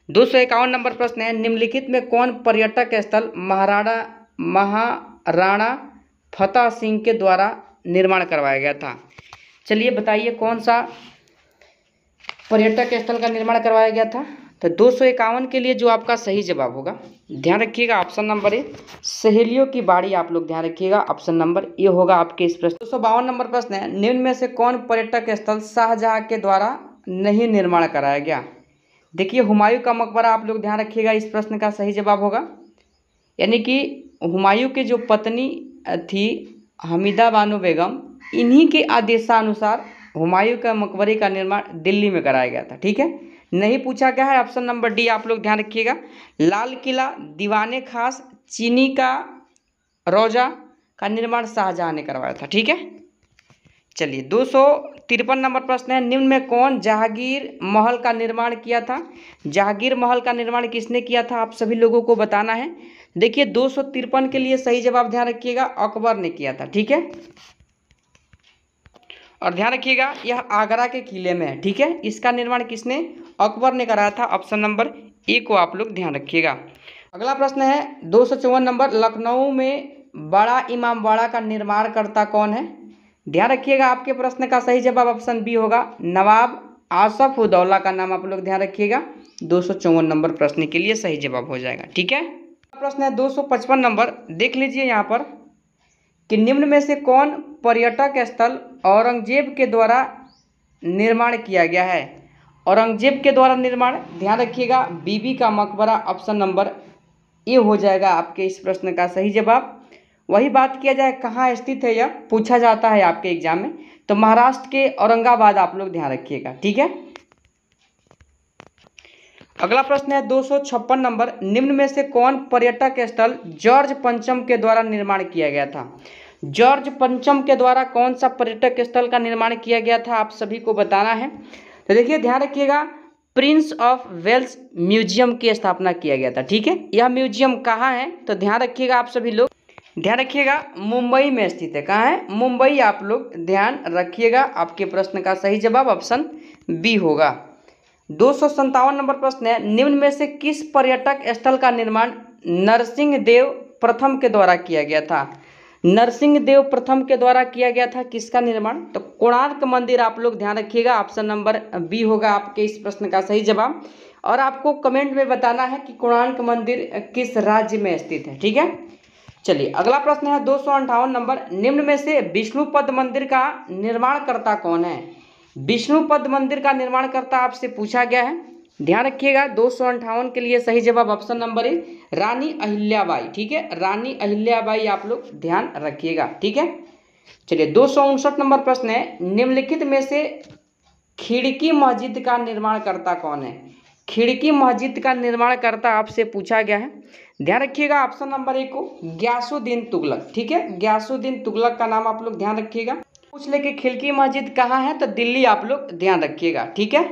251 नंबर प्रश्न है, निम्नलिखित में कौन पर्यटक स्थल महाराणा फतेह सिंह के द्वारा निर्माण करवाया गया था। चलिए बताइए कौन सा पर्यटक स्थल का निर्माण करवाया गया था। तो 251 के लिए जो आपका सही जवाब होगा, ध्यान रखिएगा, ऑप्शन नंबर ए, सहेलियों की बाड़ी आप लोग ध्यान रखिएगा, ऑप्शन नंबर ए होगा आपके इस प्रश्न। 252 नंबर प्रश्न है, निम्न में से कौन पर्यटक स्थल शाहजहां के द्वारा नहीं निर्माण कराया गया। देखिए हुमायूं का मकबरा आप लोग ध्यान रखिएगा, इस प्रश्न का सही जवाब होगा, यानी कि हुमायूं की जो पत्नी थी हमीदा बानो बेगम, इन्हीं के आदेशानुसार हुमायूं का मकबरे का निर्माण दिल्ली में कराया गया था। ठीक है, नहीं पूछा गया है, ऑप्शन नंबर डी आप लोग ध्यान रखिएगा। लाल किला, दीवाने खास, चीनी का रोजा का निर्माण शाहजहां ने करवाया था। ठीक है, चलिए 253 नंबर प्रश्न है, निम्न में कौन जहांगीर महल का निर्माण किया था। जहांगीर महल का निर्माण किसने किया था आप सभी लोगों को बताना है। देखिए 253 के लिए सही जवाब ध्यान रखिएगा, अकबर ने किया था। ठीक है, और ध्यान रखिएगा यह आगरा के किले में है, ठीक है। इसका निर्माण किसने? अकबर ने कराया था। ऑप्शन नंबर ए को आप लोग ध्यान रखिएगा। अगला प्रश्न है 254 नंबर, लखनऊ में बड़ा इमामबाड़ा का निर्माणकर्ता कौन है? ध्यान रखिएगा आपके प्रश्न का सही जवाब ऑप्शन बी होगा, नवाब आसफ उदौला का नाम आप लोग ध्यान रखिएगा। 254 नंबर प्रश्न के लिए सही जवाब हो जाएगा, ठीक है। प्रश्न है 255 नंबर, देख लीजिए यहाँ पर कि निम्न में से कौन पर्यटक स्थल औरंगजेब के द्वारा निर्माण किया गया है? औरंगजेब के द्वारा निर्माण, ध्यान रखिएगा बीबी का मकबरा, ऑप्शन नंबर ए हो जाएगा आपके इस प्रश्न का सही जवाब। वही बात किया जाए कहाँ स्थित है, यह पूछा जाता है आपके एग्जाम में, तो महाराष्ट्र के औरंगाबाद आप लोग ध्यान रखिएगा, ठीक है। अगला प्रश्न है 256 नंबर, निम्न में से कौन पर्यटक स्थल जॉर्ज पंचम के द्वारा निर्माण किया गया था? जॉर्ज पंचम के द्वारा कौन सा पर्यटक स्थल का निर्माण किया गया था आप सभी को बताना है। तो देखिए ध्यान रखिएगा प्रिंस ऑफ वेल्स म्यूजियम की स्थापना किया गया था, ठीक है। यह म्यूजियम कहाँ है? तो ध्यान रखिएगा आप सभी लोग, ध्यान रखिएगा मुंबई में स्थित है। कहाँ है? मुंबई आप लोग ध्यान रखिएगा। आपके प्रश्न का सही जवाब ऑप्शन बी होगा। 257 नंबर प्रश्न है, निम्न में से किस पर्यटक स्थल का निर्माण नरसिंहदेव प्रथम के द्वारा किया गया था? नरसिंहदेव प्रथम के द्वारा किया गया था किसका निर्माण? तो कोणार्क मंदिर आप लोग ध्यान रखिएगा। ऑप्शन नंबर बी होगा आपके इस प्रश्न का सही जवाब। और आपको कमेंट में बताना है कि कोणार्क मंदिर किस राज्य में स्थित है, ठीक है। चलिए अगला प्रश्न है 258 नंबर, निम्न में से विष्णुपद मंदिर का निर्माणकर्ता कौन है? विष्णुपद मंदिर का निर्माणकर्ता आपसे पूछा गया है, ध्यान रखिएगा। 258 के लिए सही जवाब ऑप्शन नंबर ए रानी अहिल्याबाई, ठीक है। रानी अहिल्याबाई आप लोग ध्यान रखिएगा, ठीक है। चलिए 259 नंबर प्रश्न है, निम्नलिखित में से खिड़की मस्जिद का निर्माणकर्ता कौन है? खिड़की मस्जिद का निर्माणकर्ता आपसे पूछा गया है, ध्यान रखिएगा ऑप्शन नंबर ए को गयासुद्दीन तुगलक, ठीक है। गयासुद्दीन तुगलक का नाम आप लोग ध्यान रखिएगा। पूछ ले कि खिड़की मस्जिद कहाँ है, तो दिल्ली आप लोग ध्यान रखिएगा, ठीक है।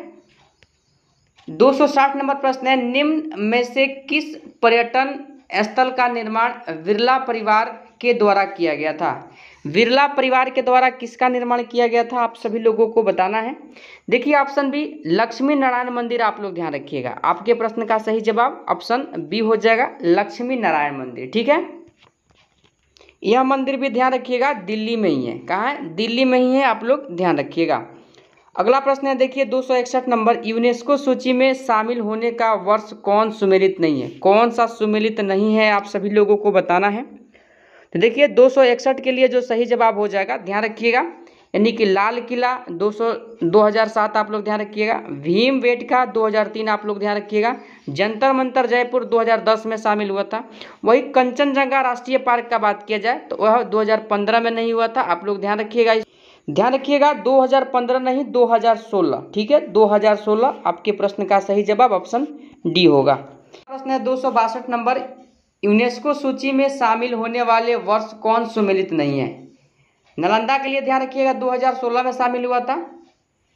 260 नंबर प्रश्न है, निम्न में से किस पर्यटन स्थल का निर्माण बिरला परिवार के द्वारा किया गया था? बिरला परिवार के द्वारा किसका निर्माण किया गया था आप सभी लोगों को बताना है। देखिए ऑप्शन बी लक्ष्मी नारायण मंदिर आप लोग ध्यान रखिएगा। आपके प्रश्न का सही जवाब ऑप्शन बी हो जाएगा लक्ष्मी नारायण मंदिर, ठीक है। यह मंदिर भी ध्यान रखिएगा दिल्ली में ही है। कहाँ है? दिल्ली में ही है, आप लोग ध्यान रखिएगा। अगला प्रश्न है देखिए 261 नंबर, यूनेस्को सूची में शामिल होने का वर्ष कौन सुमेलित नहीं है? कौन सा सुमेलित नहीं है आप सभी लोगों को बताना है। तो देखिए 261 के लिए जो सही जवाब हो जाएगा ध्यान रखिएगा, यानी कि लाल किला 2007 आप लोग ध्यान रखिएगा, भीमबेटका 2003 आप लोग ध्यान रखिएगा, जंतर मंतर जयपुर 2010 में शामिल हुआ था। वही कंचनजंगा राष्ट्रीय पार्क का बात किया जाए तो वह 2015 में नहीं हुआ था, आप लोग ध्यान रखिएगा। ध्यान रखिएगा 2015 नहीं 2016, ठीक है। 2016 आपके प्रश्न का सही जवाब ऑप्शन डी होगा। प्रश्न है 262 नंबर, यूनेस्को सूची में शामिल होने वाले वर्ष कौन सुमेलित नहीं है? नालंदा के लिए ध्यान रखिएगा 2016 में शामिल हुआ था,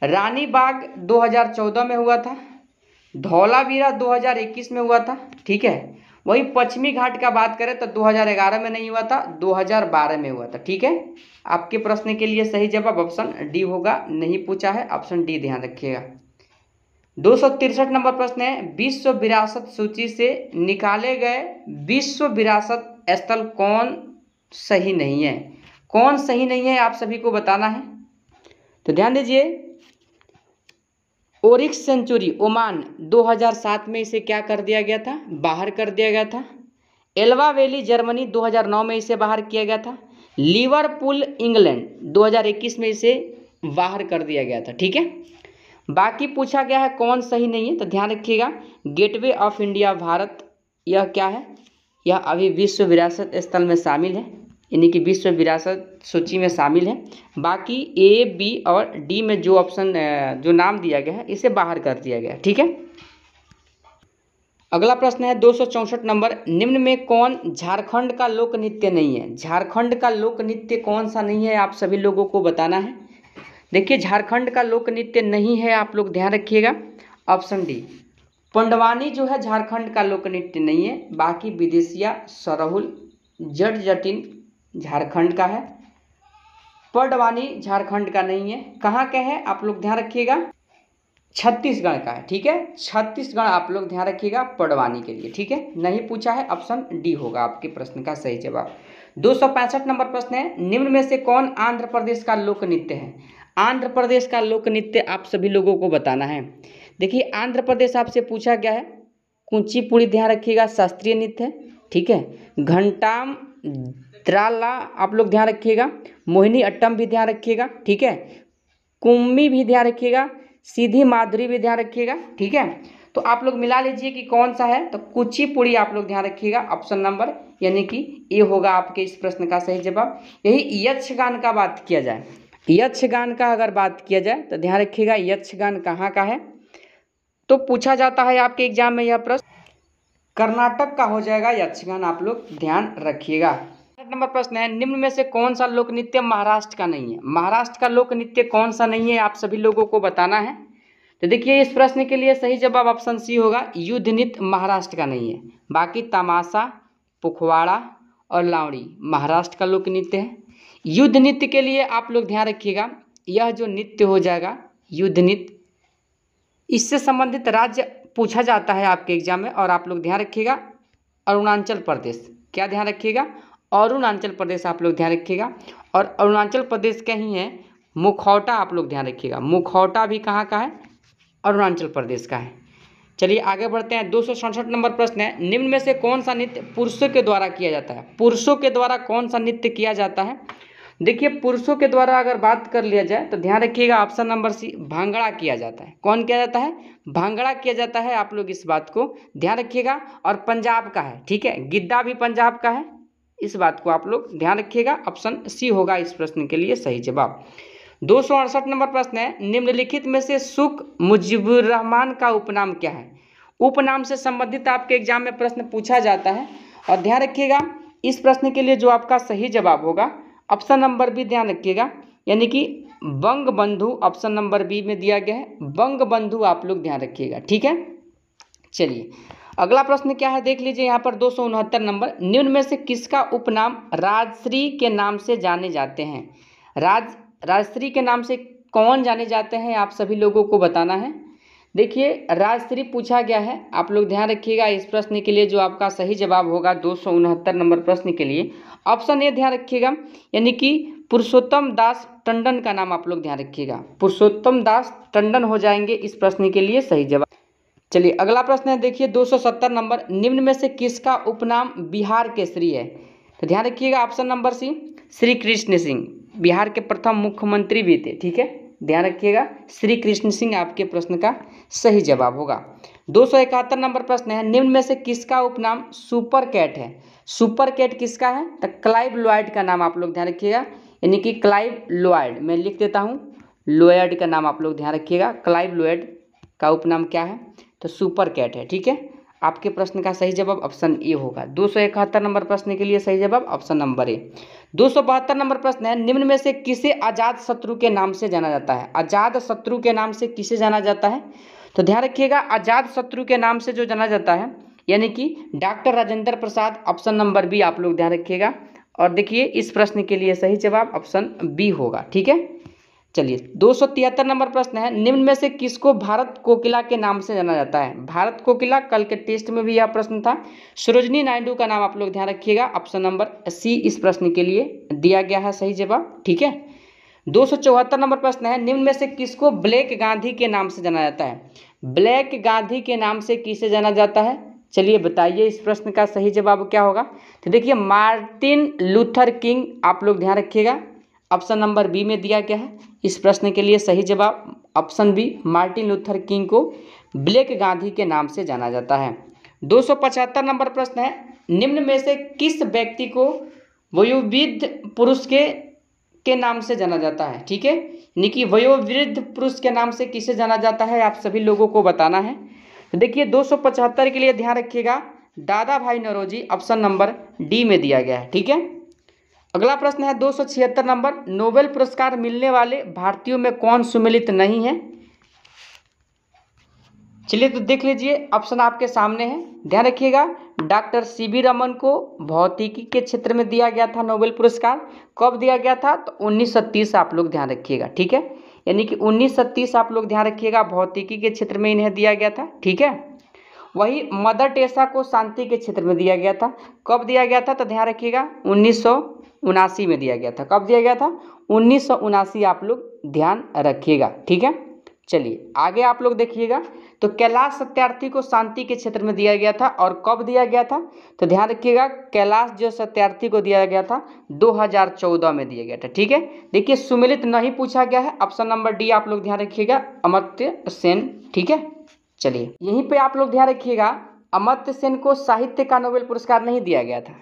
रानी बाग 2014 में हुआ था, धौलावीरा 2021 में हुआ था, ठीक है। वही पश्चिमी घाट का बात करें तो 2011 में नहीं हुआ था, 2012 में हुआ था, ठीक है। आपके प्रश्न के लिए सही जवाब ऑप्शन डी होगा, नहीं पूछा है, ऑप्शन डी ध्यान रखिएगा। 263 नंबर प्रश्न है, विश्व विरासत सूची से निकाले गए विश्व विरासत स्थल कौन सही नहीं है? कौन सही नहीं है आप सभी को बताना है। तो ध्यान दीजिए, ओरिक्स सेंचुरी ओमान 2007 में इसे क्या कर दिया गया था? बाहर कर दिया गया था। एल्वा वैली जर्मनी 2009 में इसे बाहर किया गया था। लिवरपूल इंग्लैंड 2021 में इसे बाहर कर दिया गया था, ठीक है। बाकी पूछा गया है कौन सही नहीं है, तो ध्यान रखिएगा गेटवे ऑफ इंडिया भारत, यह क्या है? यह अभी विश्व विरासत स्थल में शामिल है, यानी कि विश्व विरासत सूची में शामिल है। बाकी ए बी और डी में जो ऑप्शन जो नाम दिया गया है इसे बाहर कर दिया गया, ठीक है। अगला प्रश्न है 264 नंबर, निम्न में कौन झारखंड का लोक नृत्य नहीं है? झारखंड का लोक नृत्य कौन सा नहीं है आप सभी लोगों को बताना है। देखिए झारखंड का लोक नृत्य नहीं है, आप लोग ध्यान रखिएगा, ऑप्शन डी पंडवानी जो है झारखंड का लोक नृत्य नहीं है। बाकी विदेशिया, सरहुल, जट जटिन झारखंड का है। पडवानी झारखंड का नहीं है। कहाँ का है आप लोग ध्यान रखिएगा, छत्तीसगढ़ का है। ठीक है, छत्तीसगढ़ आप लोग ध्यान रखिएगा पडवानी के लिए। ठीक है, नहीं पूछा है, ऑप्शन डी होगा आपके प्रश्न का सही जवाब। 265 नंबर प्रश्न है, निम्न में से कौन आंध्र प्रदेश का लोक नृत्य है? आंध्र प्रदेश का लोक नृत्य आप सभी लोगों को बताना है। देखिए आंध्र प्रदेश आपसे पूछा गया है, कुचिपुड़ी ध्यान रखिएगा शास्त्रीय नृत्य है। ठीक है, घंटाम द्राला आप लोग ध्यान रखिएगा, मोहिनी अट्टम भी ध्यान रखिएगा। ठीक है, कुम्मी भी ध्यान रखिएगा, सीधी माधुरी भी ध्यान रखिएगा। ठीक है, तो आप लोग मिला लीजिए कि कौन सा है, तो कुचिपुड़ी आप लोग ध्यान रखिएगा, ऑप्शन नंबर यानी कि ये होगा आपके इस प्रश्न का सही जवाब। यही यक्षगान का बात किया जाए, यक्षगान का अगर बात किया जाए तो ध्यान रखिएगा यक्षगान कहाँ का है, तो पूछा जाता है आपके एग्जाम में यह प्रश्न, कर्नाटक का हो जाएगा यक्षगान, आप लोग ध्यान रखिएगा। नंबर प्रश्न है, निम्न में से कौन सा लोक नृत्य महाराष्ट्र का नहीं है? महाराष्ट्र का लोक नृत्य कौन सा नहीं है आप सभी लोगों को बताना है। तो देखिए इस प्रश्न के लिए सही जवाब ऑप्शन सी होगा, युद्ध नृत्य महाराष्ट्र का नहीं है। बाकी तमाशा, पुखवाड़ा और लावड़ी महाराष्ट्र का लोक नृत्य है। युद्ध नृत्य के लिए आप लोग ध्यान रखिएगा, यह जो नृत्य हो जाएगा युद्ध नृत्य, इससे संबंधित राज्य पूछा जाता है आपके एग्जाम में, और आप लोग ध्यान रखिएगा अरुणाचल प्रदेश। क्या ध्यान रखिएगा, अरुणाचल प्रदेश आप लोग ध्यान रखिएगा, और अरुणाचल प्रदेश का ही है मुखौटा, आप लोग ध्यान रखिएगा, मुखौटा भी कहाँ का है, अरुणाचल प्रदेश का है। चलिए आगे बढ़ते हैं। 267 नंबर प्रश्न है, निम्न में से कौन सा नृत्य पुरुषों के द्वारा किया जाता है? पुरुषों के द्वारा कौन सा नृत्य किया जाता है? देखिए पुरुषों के द्वारा अगर बात कर लिया जाए तो ध्यान रखिएगा ऑप्शन नंबर सी, भांगड़ा किया जाता है। कौन किया जाता है? भांगड़ा किया जाता है, आप लोग इस बात को ध्यान रखिएगा, और पंजाब का है। ठीक है, गिद्धा भी पंजाब का है, इस बात को आप लोग ध्यान रखिएगा, ऑप्शन सी होगा इस प्रश्न के लिए सही जवाब। 268 नंबर प्रश्न है, निम्नलिखित में से सुख मुजीबुर रहमान का उपनाम क्या है? उपनाम से संबंधित आपके एग्जाम में प्रश्न पूछा जाता है, और ध्यान रखिएगा इस प्रश्न के लिए जो आपका सही जवाब होगा ऑप्शन नंबर बी ध्यान रखिएगा, यानी कि बंग बंधु, ऑप्शन नंबर बी में दिया गया है बंग बंधु, आप लोग ध्यान रखिएगा। ठीक है, चलिए अगला प्रश्न क्या है देख लीजिए यहाँ पर 269 नंबर, निम्न में से किसका उपनाम राजश्री के नाम से जाने जाते हैं? राजश्री के नाम से कौन जाने जाते हैं आप सभी लोगों को बताना है। देखिए राजश्री पूछा गया है, आप लोग ध्यान रखिएगा इस प्रश्न के लिए जो आपका सही जवाब होगा 269 नंबर प्रश्न के लिए ऑप्शन ए ध्यान रखिएगा, यानी कि पुरुषोत्तम दास टंडन का नाम आप लोग ध्यान रखिएगा, पुरुषोत्तम दास टंडन हो जाएंगे इस प्रश्न के लिए सही जवाब। चलिए अगला प्रश्न है देखिए 270 नंबर, निम्न में से किसका उपनाम बिहार केसरी है? तो ध्यान रखिएगा option number C, Shri Krishna Singh, Bihar के प्रथम मुख्यमंत्री भी थे। ठीक है, ध्यान रखिएगा श्री कृष्ण सिंह आपके प्रश्न का सही जवाब होगा। 271 नंबर प्रश्न है, निम्न में से किसका उपनाम सुपर कैट है? सुपर कैट किसका है? तो क्लाइव लॉयड का नाम आप लोग ध्यान रखिएगा, यानी कि क्लाइव लॉयड, मैं लिख देता हूँ लॉयड का नाम आप लोग ध्यान रखिएगा, क्लाइव लॉयड का उपनाम क्या है? तो सुपर कैट है। ठीक है, आपके प्रश्न का सही जवाब ऑप्शन ए होगा। 271 नंबर प्रश्न के लिए सही जवाब ऑप्शन नंबर ए। 272 नंबर प्रश्न है, निम्न में से किसे अजात शत्रु के नाम से जाना जाता है? अजात शत्रु के नाम से किसे जाना जाता है? तो ध्यान रखिएगा अजात शत्रु के नाम से जो जाना जाता है यानी कि डॉक्टर राजेंद्र प्रसाद, ऑप्शन नंबर बी आप लोग ध्यान रखिएगा, और देखिए इस प्रश्न के लिए सही जवाब ऑप्शन बी होगा। ठीक है, चलिए 273 नंबर प्रश्न है, निम्न में से किसको भारत कोकिला के नाम से जाना जाता है? भारत कोकिला, कल के टेस्ट में भी यह प्रश्न था, सरोजनी नायडू का नाम आप लोग ध्यान रखिएगा, ऑप्शन नंबर सी इस प्रश्न के लिए दिया गया है सही जवाब। ठीक है, 274 नंबर प्रश्न है, निम्न में से किसको ब्लैक गांधी के नाम से जाना जाता है? ब्लैक गांधी के नाम से किसे जाना जाता है? चलिए बताइए इस प्रश्न का सही जवाब क्या होगा। तो देखिए मार्टिन लूथर किंग, आप लोग ध्यान रखिएगा, ऑप्शन नंबर बी में दिया गया है इस प्रश्न के लिए सही जवाब option B, Martin Luther King को ब्लैक गांधी के नाम से जाना जाता है। 275 नंबर प्रश्न है, निम्न में से किस व्यक्ति को वयोवृद्ध पुरुष के नाम से जाना जाता है? ठीक है, यानी कि वयोवृद्ध पुरुष के नाम से किसे जाना जाता है आप सभी लोगों को बताना है। तो देखिए 275 के लिए ध्यान रखिएगा दादा भाई नौरोजी, ऑप्शन नंबर डी में दिया गया है। ठीक है, अगला प्रश्न है 276 नंबर, नोबेल पुरस्कार मिलने वाले भारतीयों में कौन सम्मिलित नहीं है? चलिए तो देख लीजिए, ऑप्शन आपके सामने है। ध्यान रखिएगा, डॉक्टर सीवी रमन को भौतिकी के क्षेत्र में दिया गया था नोबेल पुरस्कार। कब दिया गया था? तो 1930 आप लोग ध्यान रखिएगा, ठीक है। यानी कि 1930 आप लोग ध्यान रखिएगा, भौतिकी के क्षेत्र में इन्हें दिया गया था, ठीक है। वही मदर टेरेसा को शांति के क्षेत्र में दिया गया था। कब दिया गया था? तो ध्यान रखिएगा 1979 में दिया गया था। कब दिया गया था? 1979 आप लोग ध्यान रखिएगा, ठीक है। चलिए आगे आप लोग देखिएगा, तो कैलाश सत्यार्थी को शांति के क्षेत्र में दिया गया था। और कब दिया गया था? तो ध्यान रखिएगा, कैलाश जो सत्यार्थी को दिया गया था 2014 में दिया गया था, ठीक है। देखिए सुमेलित नहीं पूछा गया है, ऑप्शन नंबर डी आप लोग ध्यान रखिएगा, अमर्त्य सेन, ठीक है। चलिए यहीं पे आप लोग ध्यान रखिएगा, अमर्त्य सेन को साहित्य का नोबेल पुरस्कार नहीं दिया गया था।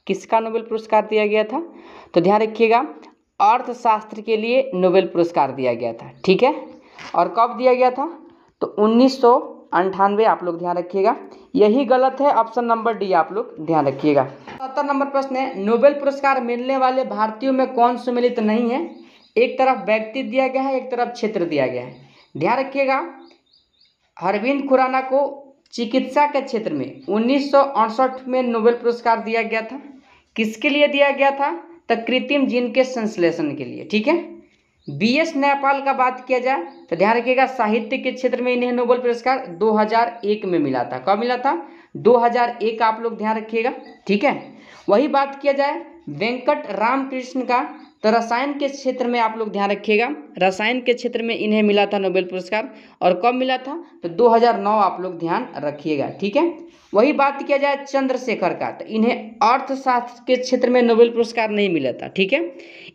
किसका नोबेल पुरस्कार दिया गया था? तो ध्यान रखिएगा, अर्थशास्त्र के लिए नोबेल पुरस्कार दिया गया था, ठीक है। और कब दिया गया था? तो 1998 आप लोग ध्यान रखिएगा। यही गलत है, ऑप्शन नंबर डी आप लोग ध्यान रखिएगा। 70 नंबर प्रश्न है, नोबेल पुरस्कार मिलने वाले भारतीयों में कौन सुमेलित नहीं है? एक तरफ व्यक्ति दिया गया है, एक तरफ क्षेत्र दिया गया है। ध्यान रखिएगा, अरविंद खुराना को चिकित्सा के क्षेत्र में 1968 में नोबेल पुरस्कार दिया गया था। किसके लिए दिया गया था? तो कृत्रिम जीन के संश्लेषण के लिए, ठीक है। BS न्यायपाल का बात किया जाए तो ध्यान रखिएगा, साहित्य के क्षेत्र में इन्हें नोबेल पुरस्कार 2001 में मिला था। कब मिला था? 2001 आप लोग ध्यान रखिएगा, ठीक है। वही बात किया जाए वेंकट रामकृष्ण का, तो रसायन के क्षेत्र में आप लोग ध्यान रखिएगा, रसायन के क्षेत्र में इन्हें मिला था नोबेल पुरस्कार। और कब मिला था? तो 2009 आप लोग ध्यान रखिएगा, ठीक है। वही बात किया जाए चंद्रशेखर का, तो इन्हें अर्थशास्त्र के क्षेत्र में नोबेल पुरस्कार नहीं मिला था, ठीक है।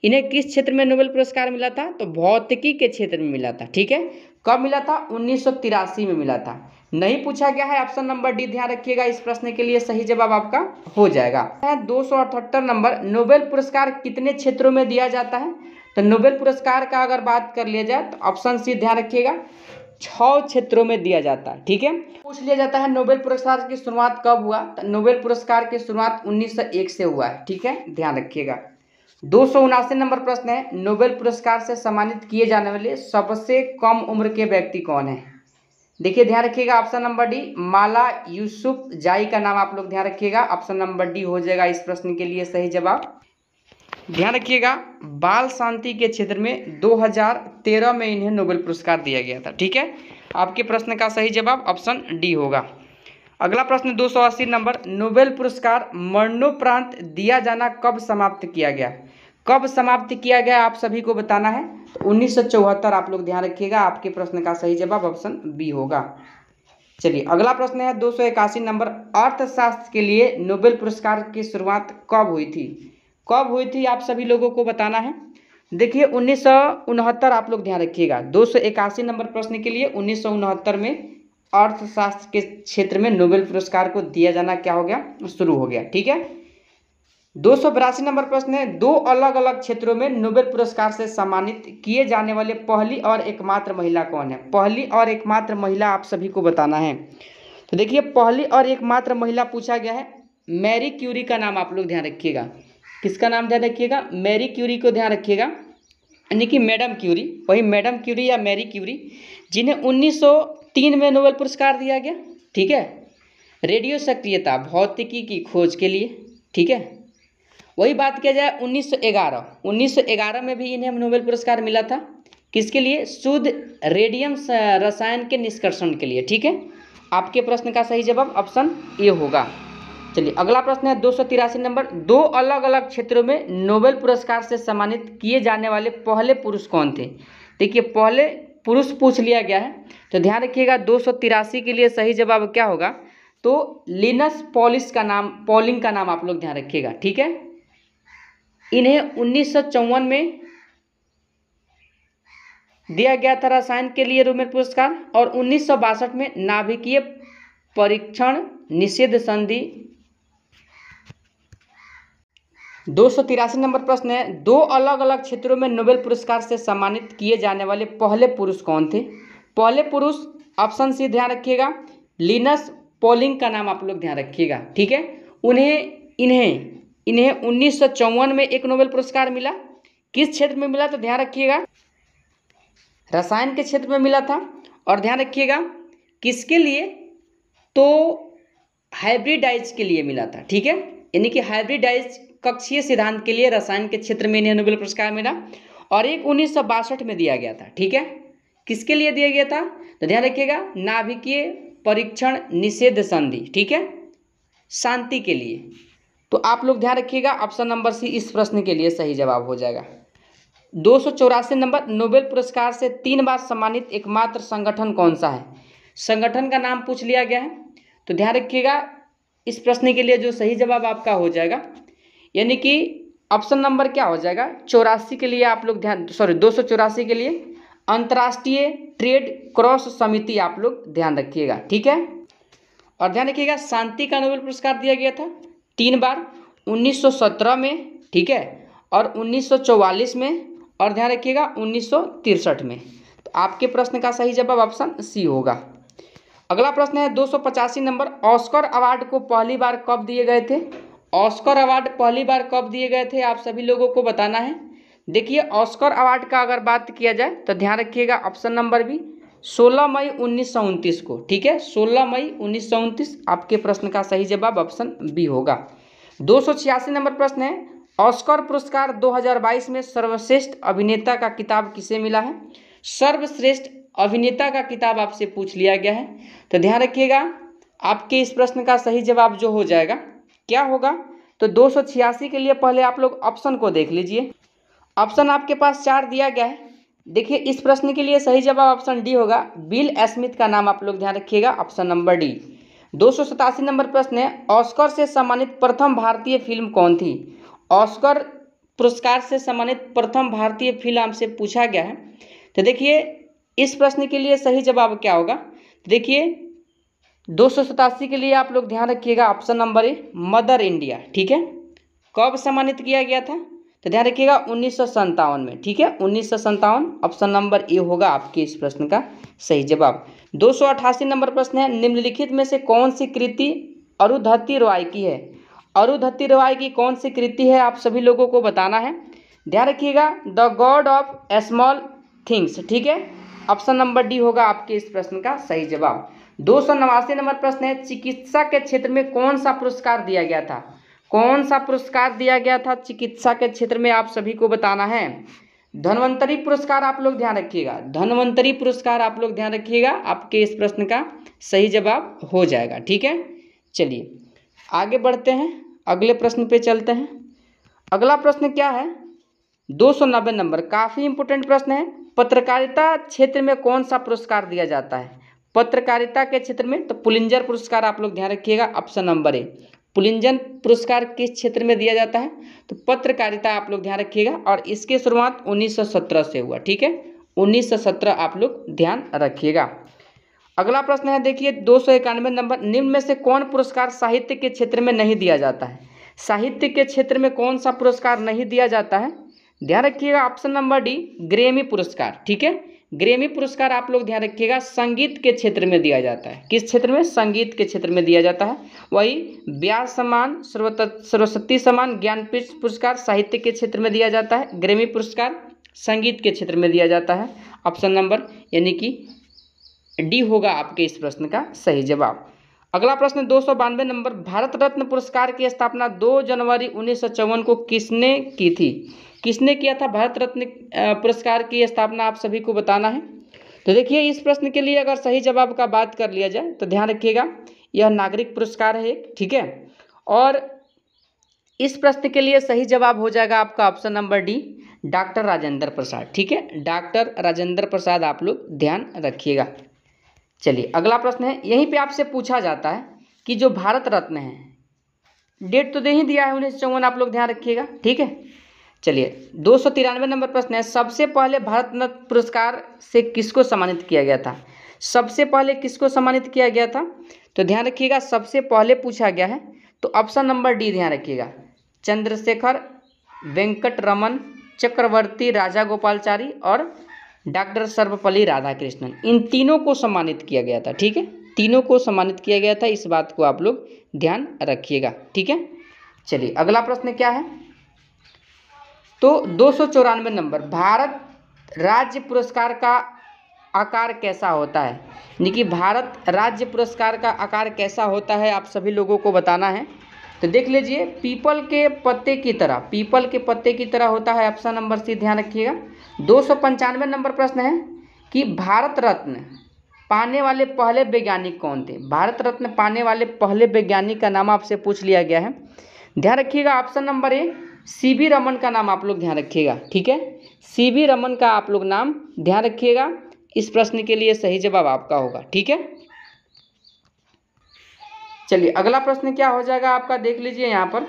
इन्हें किस क्षेत्र में नोबेल पुरस्कार मिला था? तो भौतिकी के क्षेत्र में मिला था, ठीक है। कब मिला था? 1983 में मिला था। नहीं पूछा गया है, ऑप्शन नंबर डी ध्यान रखिएगा, इस प्रश्न के लिए सही जवाब आपका हो जाएगा। 278 नंबर, नोबेल पुरस्कार कितने क्षेत्रों में दिया जाता है? तो नोबेल पुरस्कार का अगर बात कर लिया जाए तो ऑप्शन सी ध्यान रखिएगा, 6 क्षेत्रों में दिया जाता है, ठीक है। पूछ लिया जाता है नोबेल पुरस्कार की शुरुआत कब हुआ? तो नोबेल पुरस्कार की शुरुआत 1901 से हुआ है, ठीक है, ध्यान रखिएगा। 279 नंबर प्रश्न है, नोबेल पुरस्कार से सम्मानित किए जाने वाले सबसे कम उम्र के व्यक्ति कौन है? देखिए ध्यान रखिएगा, ऑप्शन नंबर डी माला यूसुफजाई का नाम आप लोग ध्यान रखिएगा, ऑप्शन नंबर डी हो जाएगा इस प्रश्न के लिए सही जवाब। ध्यान रखिएगा, बाल शांति के क्षेत्र में 2013 में इन्हें नोबेल पुरस्कार दिया गया था, ठीक है। आपके प्रश्न का सही जवाब ऑप्शन डी होगा। अगला प्रश्न 280 नंबर, नोबेल पुरस्कार मरणोपरांत दिया जाना कब समाप्त किया गया? कब समाप्त किया गया आप सभी को बताना है। तो 1974 आप लोग ध्यान रखिएगा, आपके प्रश्न का सही जवाब ऑप्शन बी होगा। चलिए अगला प्रश्न है 281 नंबर, अर्थशास्त्र के लिए नोबेल पुरस्कार की शुरुआत कब हुई थी? कब हुई थी आप सभी लोगों को बताना है। देखिए 1969 आप लोग ध्यान रखिएगा, 281 नंबर प्रश्न के लिए 1969 में अर्थशास्त्र के क्षेत्र में नोबेल पुरस्कार को दिया जाना क्या हो गया? शुरू हो गया, ठीक है। 282 नंबर प्रश्न है, 2 अलग अलग क्षेत्रों में नोबेल पुरस्कार से सम्मानित किए जाने वाले पहली और एकमात्र महिला कौन है? पहली और एकमात्र महिला आप सभी को बताना है। तो देखिए पहली और एकमात्र महिला पूछा गया है, मैरी क्यूरी का नाम आप लोग ध्यान रखिएगा। किसका नाम ध्यान रखिएगा? मैरी क्यूरी को ध्यान रखिएगा, यानी कि मैडम क्यूरी, वही मैडम क्यूरी या मैरी क्यूरी, जिन्हें 1903 में नोबेल पुरस्कार दिया गया, ठीक है, रेडियो सक्रियता भौतिकी की खोज के लिए, ठीक है। वही बात किया जाए 1911 में भी इन्हें नोबेल पुरस्कार मिला था, किसके लिए? शुद्ध रेडियम रसायन के निष्कर्षण के लिए, ठीक है। आपके प्रश्न का सही जवाब ऑप्शन ए होगा। चलिए अगला प्रश्न है 283 नंबर, 2 अलग अलग क्षेत्रों में नोबेल पुरस्कार से सम्मानित किए जाने वाले पहले पुरुष कौन थे? देखिए पहले पुरुष पूछ लिया गया है, तो ध्यान रखिएगा 283 के लिए सही जवाब क्या होगा? तो लिनस पॉलिंग का नाम आप लोग ध्यान रखिएगा, ठीक है। इन्हें 1954 में दिया गया था रसायन के लिए नोबेल पुरस्कार, और 1962 में नाभिकीय परीक्षण निषेध संधि। 283 नंबर प्रश्न है, 2 अलग अलग क्षेत्रों में नोबेल पुरस्कार से सम्मानित किए जाने वाले पहले पुरुष कौन थे? पहले पुरुष ऑप्शन सी ध्यान रखिएगा, लिनस पॉलिंग का नाम आप लोग ध्यान रखिएगा, ठीक है। इन्हें 1954 में एक नोबेल पुरस्कार मिला, किस क्षेत्र में मिला? तो ध्यान रखिएगा रसायन के क्षेत्र में मिला था। और ध्यान रखिएगा किसके लिए? तो हाइब्रिडाइज के लिए मिला था, ठीक है, यानी कि हाइब्रिडाइज कक्षीय सिद्धांत के लिए रसायन के क्षेत्र में इन्हें नोबेल पुरस्कार मिला। और एक 1962 में दिया गया था, ठीक है। किसके लिए दिया गया था? तो ध्यान रखिएगा, नाभिकीय परीक्षण निषेध संधि, ठीक है, शांति के लिए। तो आप लोग ध्यान रखिएगा, ऑप्शन नंबर सी इस प्रश्न के लिए सही जवाब हो जाएगा। 284 नंबर, नोबेल पुरस्कार से 3 बार सम्मानित एकमात्र संगठन कौन सा है? संगठन का नाम पूछ लिया गया है। तो ध्यान रखिएगा, इस प्रश्न के लिए जो सही जवाब आपका हो जाएगा, यानी कि ऑप्शन नंबर क्या हो जाएगा? 84 के लिए आप लोग 284 के लिए अंतर्राष्ट्रीय ट्रेड क्रॉस समिति आप लोग ध्यान रखिएगा, ठीक है। और ध्यान रखिएगा, शांति का नोबेल पुरस्कार दिया गया था 3 बार, 1917 में, ठीक है, और 1944 में, और ध्यान रखिएगा 1963 में। तो आपके प्रश्न का सही जवाब ऑप्शन सी होगा। अगला प्रश्न है 285 नंबर, ऑस्कर अवार्ड को पहली बार कब दिए गए थे? ऑस्कर अवार्ड पहली बार कब दिए गए थे आप सभी लोगों को बताना है। देखिए, ऑस्कर अवार्ड का अगर बात किया जाए तो ध्यान रखिएगा ऑप्शन नंबर बी 16 मई 1929 को, ठीक है, 16 मई 1929 आपके प्रश्न का सही जवाब ऑप्शन बी होगा। 286 नंबर प्रश्न है, ऑस्कर पुरस्कार 2022 में सर्वश्रेष्ठ अभिनेता का किताब किसे मिला है? सर्वश्रेष्ठ अभिनेता का किताब आपसे पूछ लिया गया है। तो ध्यान रखिएगा, आपके इस प्रश्न का सही जवाब जो हो जाएगा क्या होगा? तो 286 के लिए पहले आप लोग ऑप्शन को देख लीजिए। ऑप्शन आपके पास 4 दिया गया है। देखिए, इस प्रश्न के लिए सही जवाब ऑप्शन डी होगा। बिल स्मिथ का नाम आप लोग ध्यान रखिएगा, ऑप्शन नंबर डी। 287 नंबर प्रश्न है, ऑस्कर से सम्मानित प्रथम भारतीय फिल्म कौन थी? ऑस्कर पुरस्कार से सम्मानित प्रथम भारतीय फिल्म आपसे पूछा गया है। तो देखिए, इस प्रश्न के लिए सही जवाब क्या होगा? देखिए, 287 के लिए आप लोग ध्यान रखिएगा option number a mother India, ठीक है। कब सम्मानित किया गया था? तो ध्यान रखिएगा 1957 में, ठीक है, 1957 ऑप्शन नंबर ए होगा आपके इस प्रश्न का सही जवाब। 288 नंबर प्रश्न है, निम्नलिखित में से कौन सी कृति अरुंधति रॉय की है? अरुंधति रॉय की कौन सी कृति है आप सभी लोगों को बताना है। ध्यान रखिएगा, the God of small things, ठीक है, ऑप्शन नंबर डी होगा आपके इस प्रश्न का सही जवाब। 289 नंबर प्रश्न है, चिकित्सा के क्षेत्र में कौन सा पुरस्कार दिया गया था? कौन सा पुरस्कार दिया गया था चिकित्सा के क्षेत्र में आप सभी को बताना है। धन्वंतरी पुरस्कार आप लोग ध्यान रखिएगा, धन्वंतरी पुरस्कार आप लोग ध्यान रखिएगा, आपके इस प्रश्न का सही जवाब हो जाएगा, ठीक है। चलिए आगे बढ़ते हैं, अगले प्रश्न पे चलते हैं। अगला प्रश्न क्या है? 290 नंबर, काफ़ी इंपोर्टेंट प्रश्न है। पत्रकारिता क्षेत्र में कौन सा पुरस्कार दिया जाता है? पत्रकारिता के क्षेत्र में तो पुलिंजर पुरस्कार आप लोग ध्यान रखिएगा, ऑप्शन नंबर ए। पुलिंजर पुरस्कार किस क्षेत्र में दिया जाता है? तो पत्रकारिता आप लोग ध्यान रखिएगा, और इसकी शुरुआत 1917 से हुआ, ठीक है, 1917 आप लोग ध्यान रखिएगा। अगला प्रश्न है, देखिए 291 नंबर, निम्न में से कौन पुरस्कार साहित्य के क्षेत्र में नहीं दिया जाता है? साहित्य के क्षेत्र में कौन सा पुरस्कार नहीं दिया जाता है? ध्यान रखिएगा ऑप्शन नंबर डी ग्रैमी पुरस्कार, ठीक है, ग्रैमी पुरस्कार आप लोग ध्यान रखिएगा संगीत के क्षेत्र में दिया जाता है। किस क्षेत्र में? संगीत के क्षेत्र में दिया जाता है। वही व्यास सम्मान, सरस्वती सम्मान, ज्ञानपीठ पुरस्कार साहित्य के क्षेत्र में दिया जाता है, ग्रैमी पुरस्कार संगीत के क्षेत्र में दिया जाता है, ऑप्शन नंबर यानी कि डी होगा आपके इस प्रश्न का सही जवाब। अगला प्रश्न 292 नंबर, भारत रत्न पुरस्कार की स्थापना 2 जनवरी 1954 को किसने की थी? किसने किया था भारत रत्न पुरस्कार की स्थापना आप सभी को बताना है। तो देखिए, इस प्रश्न के लिए अगर सही जवाब का बात कर लिया जाए तो ध्यान रखिएगा, यह नागरिक पुरस्कार है एक, ठीक है, और इस प्रश्न के लिए सही जवाब हो जाएगा आपका option number D doctor Rajendra Prasad, ठीक है, डॉक्टर राजेंद्र प्रसाद आप लोग ध्यान रखिएगा। चलिए अगला प्रश्न है, यहीं पे आपसे पूछा जाता है कि जो भारत रत्न है, डेट तो दे ही दिया है 1954 आप लोग ध्यान रखिएगा, ठीक है। चलिए 293 नंबर प्रश्न है, सबसे पहले भारत रत्न पुरस्कार से किसको सम्मानित किया गया था? सबसे पहले किसको सम्मानित किया गया था? तो ध्यान रखिएगा, सबसे पहले पूछा गया है तो ऑप्शन नंबर डी ध्यान रखिएगा, चंद्रशेखर वेंकट रमन चक्रवर्ती राजागोपालचारी और डॉक्टर सर्वपल्ली राधाकृष्णन, इन तीनों को सम्मानित किया गया था, ठीक है, तीनों को सम्मानित किया गया था, इस बात को आप लोग ध्यान रखिएगा, ठीक है। चलिए अगला प्रश्न क्या है? तो 294 नंबर, भारत राज्य पुरस्कार का आकार कैसा होता है, यानी कि भारत राज्य पुरस्कार का आकार कैसा होता है, आप सभी लोगों को बताना है। तो देख लीजिए, पीपल के पत्ते की तरह, पीपल के पत्ते की तरह होता है, ऑप्शन नंबर सी ध्यान रखिएगा। 295 नंबर प्रश्न है कि भारत रत्न पाने वाले पहले वैज्ञानिक कौन थे। भारत रत्न पाने वाले पहले वैज्ञानिक का नाम आपसे पूछ लिया गया है, ध्यान रखिएगा। Option number A CV Raman का नाम आप लोग ध्यान रखिएगा, ठीक है। सीवी रमन का आप लोग नाम ध्यान रखिएगा, इस प्रश्न के लिए सही जवाब आपका होगा, ठीक है। चलिए अगला प्रश्न क्या हो जाएगा आपका, देख लीजिए यहाँ पर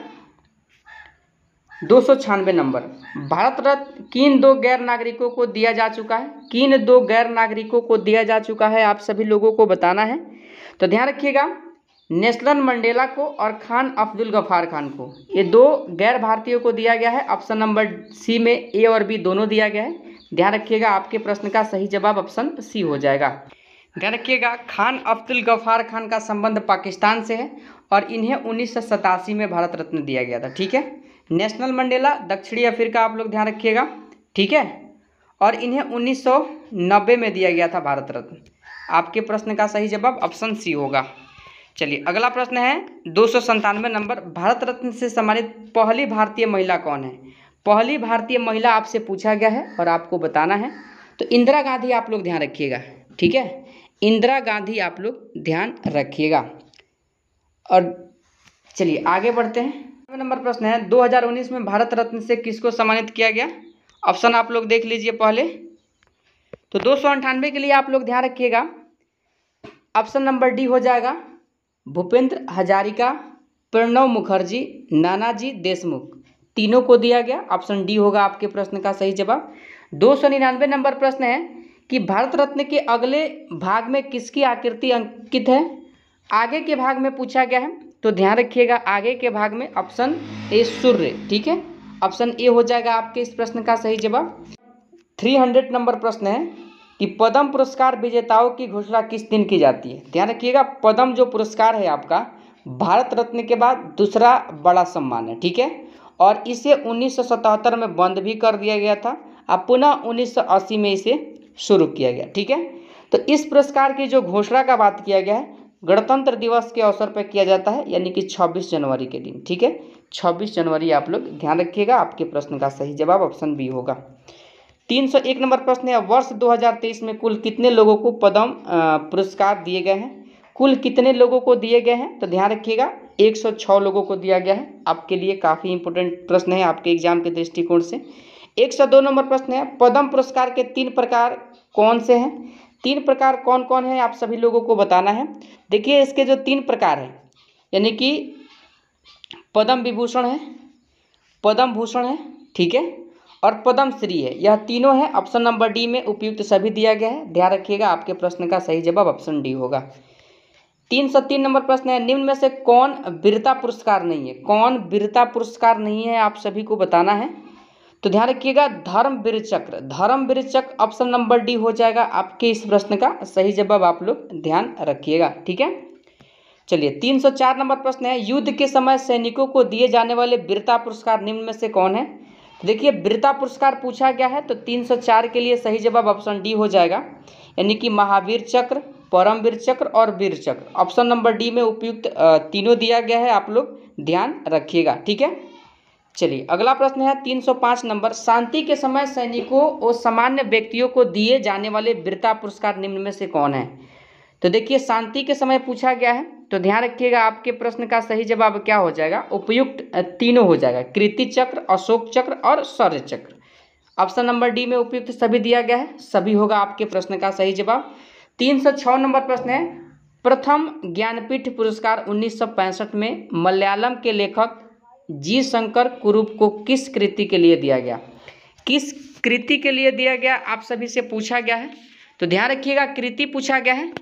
296 नंबर, भारत रत्न किन दो गैर नागरिकों को दिया जा चुका है, किन दो गैर नागरिकों को दिया जा चुका है, आप सभी लोगों को बताना है। तो ध्यान रखिएगा, नेल्सन मंडेला को और खान अब्दुल गफ्फार खान को, ये दो गैर भारतीयों को दिया गया है। ऑप्शन नंबर सी में ए और बी दोनों दिया गया है, ध्यान रखिएगा। आपके प्रश्न का सही जवाब ऑप्शन सी हो जाएगा। ध्यान रखिएगा, खान अब्दुल गफ्फार खान का संबंध पाकिस्तान से है और इन्हें 1987 में भारत रत्न दिया गया था, ठीक है। नेल्सन मंडेला दक्षिणी अफ्रीका, आप लोग ध्यान रखिएगा, ठीक है, और इन्हें 1990 में दिया गया था भारत रत्न। आपके प्रश्न का सही जवाब ऑप्शन सी होगा। चलिए अगला प्रश्न है 297 नंबर, भारत रत्न से सम्मानित पहली भारतीय महिला कौन है। पहली भारतीय महिला आपसे पूछा गया है और आपको बताना है। तो इंदिरा गांधी आप लोग ध्यान रखिएगा, ठीक है, इंदिरा गांधी आप लोग ध्यान रखिएगा। और चलिए आगे बढ़ते हैं। नंबर प्रश्न है 2019 में भारत रत्न से किसको सम्मानित किया गया। ऑप्शन आप लोग देख लीजिए पहले। तो 298 के लिए आप लोग ध्यान रखिएगा, ऑप्शन नंबर डी हो जाएगा, भूपेंद्र हजारिका, प्रणब मुखर्जी, नानाजी देशमुख, तीनों को दिया गया। ऑप्शन डी होगा आपके प्रश्न का सही जवाब। 299 नंबर प्रश्न है कि भारत रत्न के अगले भाग में किसकी आकृति अंकित है। आगे के भाग में पूछा गया है, तो ध्यान रखिएगा, आगे के भाग में ऑप्शन ए सूर्य, ठीक है, ऑप्शन ए हो जाएगा आपके इस प्रश्न का सही जवाब। 300 नंबर प्रश्न है कि पद्म पुरस्कार विजेताओं की घोषणा किस दिन की जाती है। ध्यान रखिएगा, पद्म जो पुरस्कार है आपका भारत रत्न के बाद दूसरा बड़ा सम्मान है, ठीक है, और इसे 1977 में बंद भी कर दिया गया था, अब पुनः 1980 में इसे शुरू किया गया, ठीक है। तो इस पुरस्कार की जो घोषणा का बात किया गया है गणतंत्र दिवस के अवसर पर किया जाता है, यानी कि 26 जनवरी के दिन, ठीक है, 26 जनवरी आप लोग ध्यान रखिएगा। आपके प्रश्न का सही जवाब ऑप्शन बी होगा। 301 नंबर प्रश्न है, वर्ष 2023 में कुल कितने लोगों को पद्म पुरस्कार दिए गए हैं। कुल कितने लोगों को दिए गए हैं, तो ध्यान रखिएगा 106 लोगों को दिया गया है। आपके लिए काफ़ी इंपॉर्टेंट प्रश्न है आपके एग्जाम के दृष्टिकोण से। 102 नंबर प्रश्न है, पद्म पुरस्कार के 3 प्रकार कौन से हैं। 3 प्रकार कौन कौन है आप सभी लोगों को बताना है। देखिए इसके जो 3 प्रकार हैं, यानी कि पद्म विभूषण है, पद्म भूषण है, ठीक है, और पद्म श्री है, यह तीनों है। ऑप्शन नंबर डी में उपयुक्त सभी दिया गया है, ध्यान रखिएगा। आपके प्रश्न का सही जवाब ऑप्शन डी होगा। 303 नंबर प्रश्न है, निम्न में से कौन वीरता पुरस्कार नहीं है। कौन वीरता पुरस्कार नहीं है आप सभी को बताना है। तो ध्यान रखिएगा, धर्मवीर चक्र, धर्मवीर चक्र ऑप्शन नंबर डी हो जाएगा आपके इस प्रश्न का सही जवाब, आप लोग ध्यान रखिएगा, ठीक है। चलिए 304 नंबर प्रश्न है, युद्ध के समय सैनिकों को दिए जाने वाले वीरता पुरस्कार निम्न में से कौन है। देखिए वीरता पुरस्कार पूछा गया है, तो 304 के लिए सही जवाब ऑप्शन डी हो जाएगा, यानी कि महावीर चक्र, परमवीर चक्र और वीर चक्र। ऑप्शन नंबर डी में उपयुक्त तीनों दिया गया है, आप लोग ध्यान रखिएगा, ठीक है। चलिए अगला प्रश्न है 305 नंबर, शांति के समय सैनिकों और सामान्य व्यक्तियों को दिए जाने वाले वीरता पुरस्कार निम्न में से कौन है। तो देखिए शांति के समय पूछा गया है, तो ध्यान रखिएगा आपके प्रश्न का सही जवाब क्या हो जाएगा, उपयुक्त तीनों हो जाएगा, कीर्ति चक्र, अशोक चक्र और शौर्य चक्र। ऑप्शन नंबर डी में उपयुक्त सभी दिया गया है, सभी होगा आपके प्रश्न का सही जवाब। 306 नंबर प्रश्न है, प्रथम ज्ञानपीठ पुरस्कार 1965 में मलयालम के लेखक जी शंकर कुरुप को किस कृति के लिए दिया गया। किस कृति के लिए दिया गया आप सभी से पूछा गया है, तो ध्यान रखिएगा कृति पूछा गया है